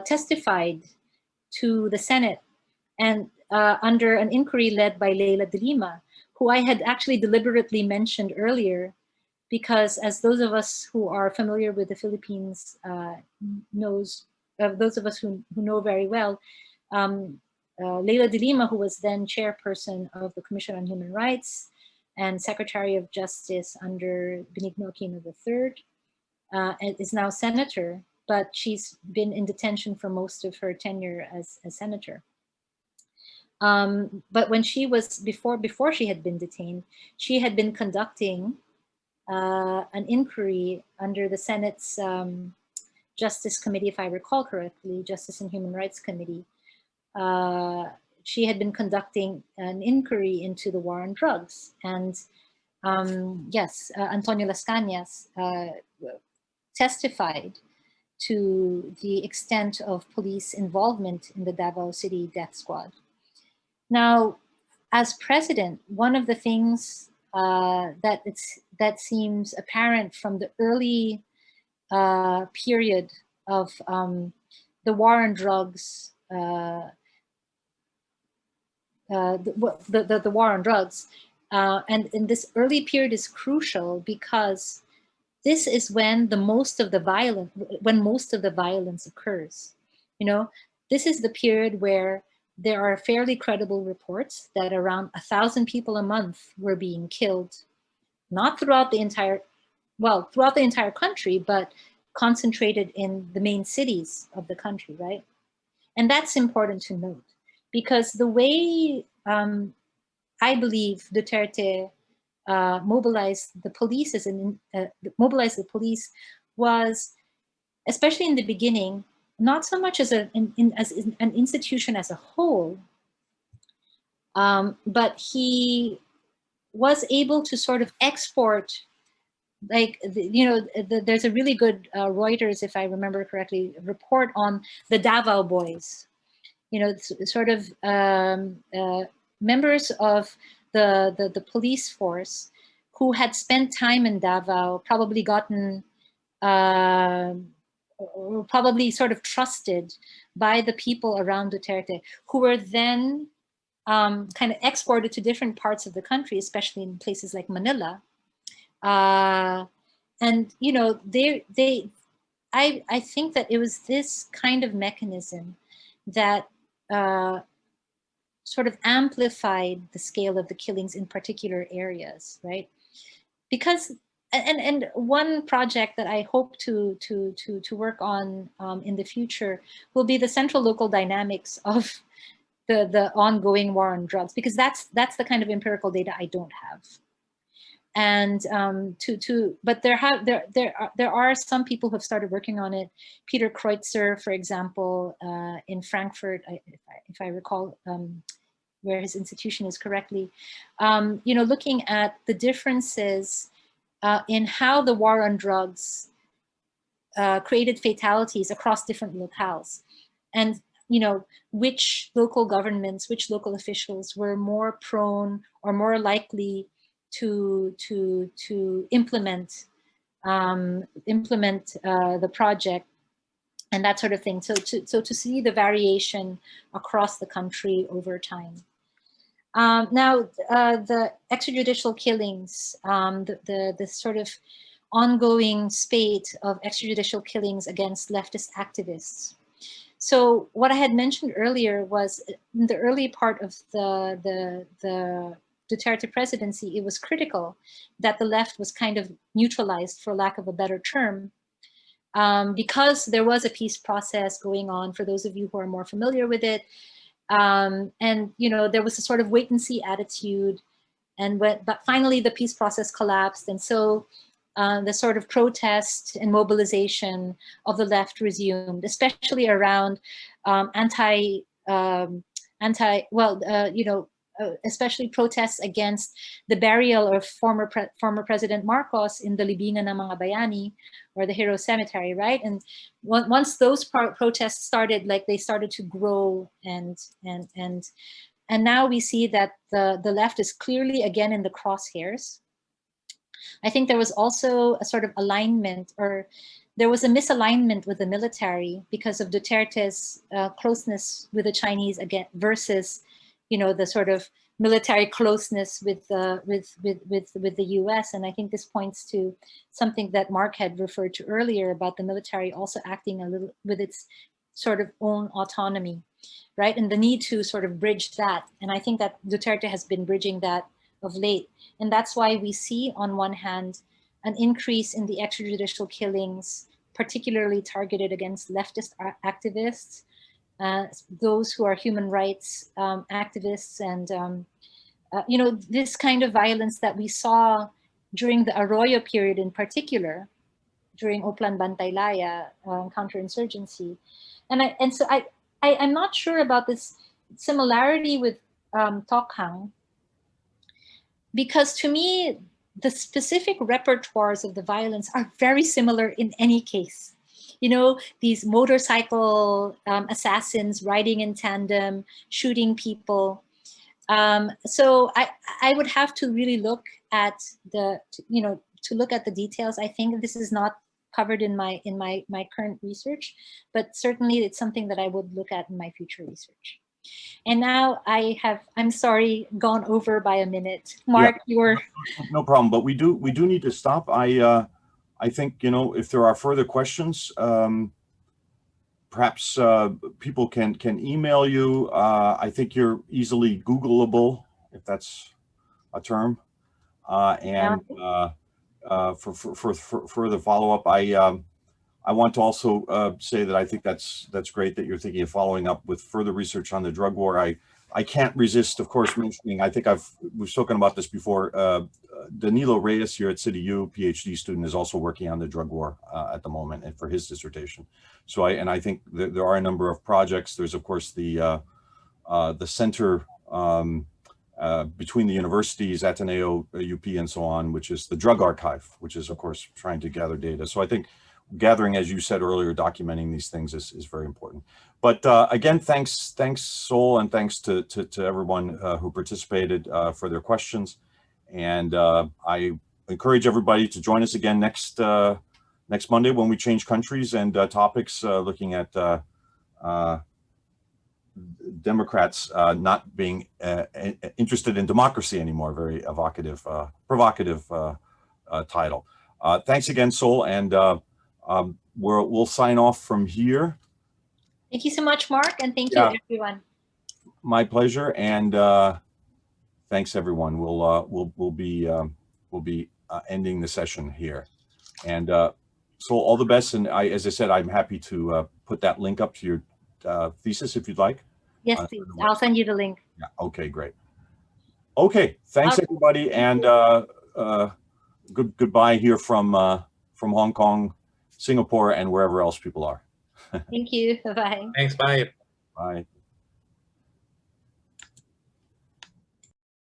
testified to the Senate, and under an inquiry led by Leila de Lima, who I had actually deliberately mentioned earlier, because as those of us who are familiar with the Philippines those of us who know very well, Leila de Lima, who was then chairperson of the Commission on Human Rights and Secretary of Justice under Benigno Aquino III, is now senator, but she's been in detention for most of her tenure as a senator. But when she was, before she had been detained, she had been conducting an inquiry under the Senate's Justice Committee, if I recall correctly, Justice and Human Rights Committee. She had been conducting an inquiry into the war on drugs. And yes, Antonio Las Cañas testified to the extent of police involvement in the Davao City death squad. Now, as president, one of the things that seems apparent from the early period of the war on drugs, the war on drugs, and in this early period is crucial because this is when most of the violence occurs. You know, this is the period where there are fairly credible reports that around 1,000 people a month were being killed, not throughout the entire country, but concentrated in the main cities of the country, right? And that's important to note because the way I believe Duterte mobilized the police was, especially in the beginning, not so much as an institution as a whole, but he was able to sort of export, like, there's a really good Reuters, if I remember correctly, report on the Davao boys. You know, sort of members of the police force who had spent time in Davao, probably gotten, or probably sort of trusted by the people around Duterte, who were then kind of exported to different parts of the country, especially in places like Manila. And, you know, I think that it was this kind of mechanism that sort of amplified the scale of the killings in particular areas, right? Because, and one project that I hope to work on in the future will be the central local dynamics of the ongoing war on drugs, because that's the kind of empirical data I don't have. And but there are some people who have started working on it. Peter Kreutzer, for example, in Frankfurt, if I recall where his institution is correctly, you know, looking at the differences in how the war on drugs created fatalities across different locales, and you know, which local governments, which local officials were more prone or more likely to implement the project and that sort of thing. So to see the variation across the country over time. Now, the extrajudicial killings, the sort of ongoing spate of extrajudicial killings against leftist activists. So what I had mentioned earlier was in the early part of the Duterte presidency, it was critical that the left was kind of neutralized, for lack of a better term, because there was a peace process going on, for those of you who are more familiar with it. And, you know, there was a sort of wait and see attitude, but finally the peace process collapsed. And so the sort of protest and mobilization of the left resumed, especially around especially protests against the burial of former President Marcos in the Libingan ng mga Bayani, or the Hero Cemetery, right? And once those protests started, like, they started to grow, and now we see that the left is clearly again in the crosshairs. I think there was also a sort of alignment, or there was a misalignment with the military because of Duterte's closeness with the Chinese again versus, the sort of military closeness with the U.S. And I think this points to something that Mark had referred to earlier about the military also acting a little with its sort of own autonomy, right? And the need to sort of bridge that. And I think that Duterte has been bridging that of late. And that's why we see, on one hand, an increase in the extrajudicial killings, particularly targeted against leftist activists, those who are human rights activists, and this kind of violence that we saw during the Arroyo period, in particular, during Oplan Bantaylaya counterinsurgency, and so I'm not sure about this similarity with Tokhang, because to me the specific repertoires of the violence are very similar in any case. These motorcycle assassins riding in tandem, shooting people. So I would have to really look at the details. I think this is not covered in my current research, but certainly it's something that I would look at in my future research. And now I'm sorry, gone over by a minute. Mark, you were... No problem, but we do need to stop. I think, if there are further questions, perhaps people can email you. I think you're easily Googleable, if that's a term. For the follow-up, I want to also say that I think that's great that you're thinking of following up with further research on the drug war. I can't resist, of course, mentioning, I think we've spoken about this before, Danilo Reyes here at CityU, PhD student, is also working on the drug war at the moment and for his dissertation. So I think there are a number of projects. There's, of course, the center between the universities, Ateneo, UP, and so on, which is the Drug Archive, which is, of course, trying to gather data. So I think gathering, as you said earlier, documenting these things is very important. But again, thanks, Sol, and thanks to everyone who participated for their questions. And I encourage everybody to join us again next Monday when we change countries and topics, looking at Democrats not being interested in democracy anymore. Very evocative, provocative title. Thanks again, Sol, and we'll sign off from here. Thank you so much, Mark, and thank you, everyone. My pleasure, and thanks, everyone. We'll be ending the session here, and so all the best. And as I said, I'm happy to put that link up to your thesis if you'd like. Yes, please. I'll send you the link. Yeah. Okay. Great. Okay. Thanks, everybody, and goodbye here from Hong Kong, Singapore, and wherever else people are. Thank you. Bye-bye. Thanks. Bye. Bye.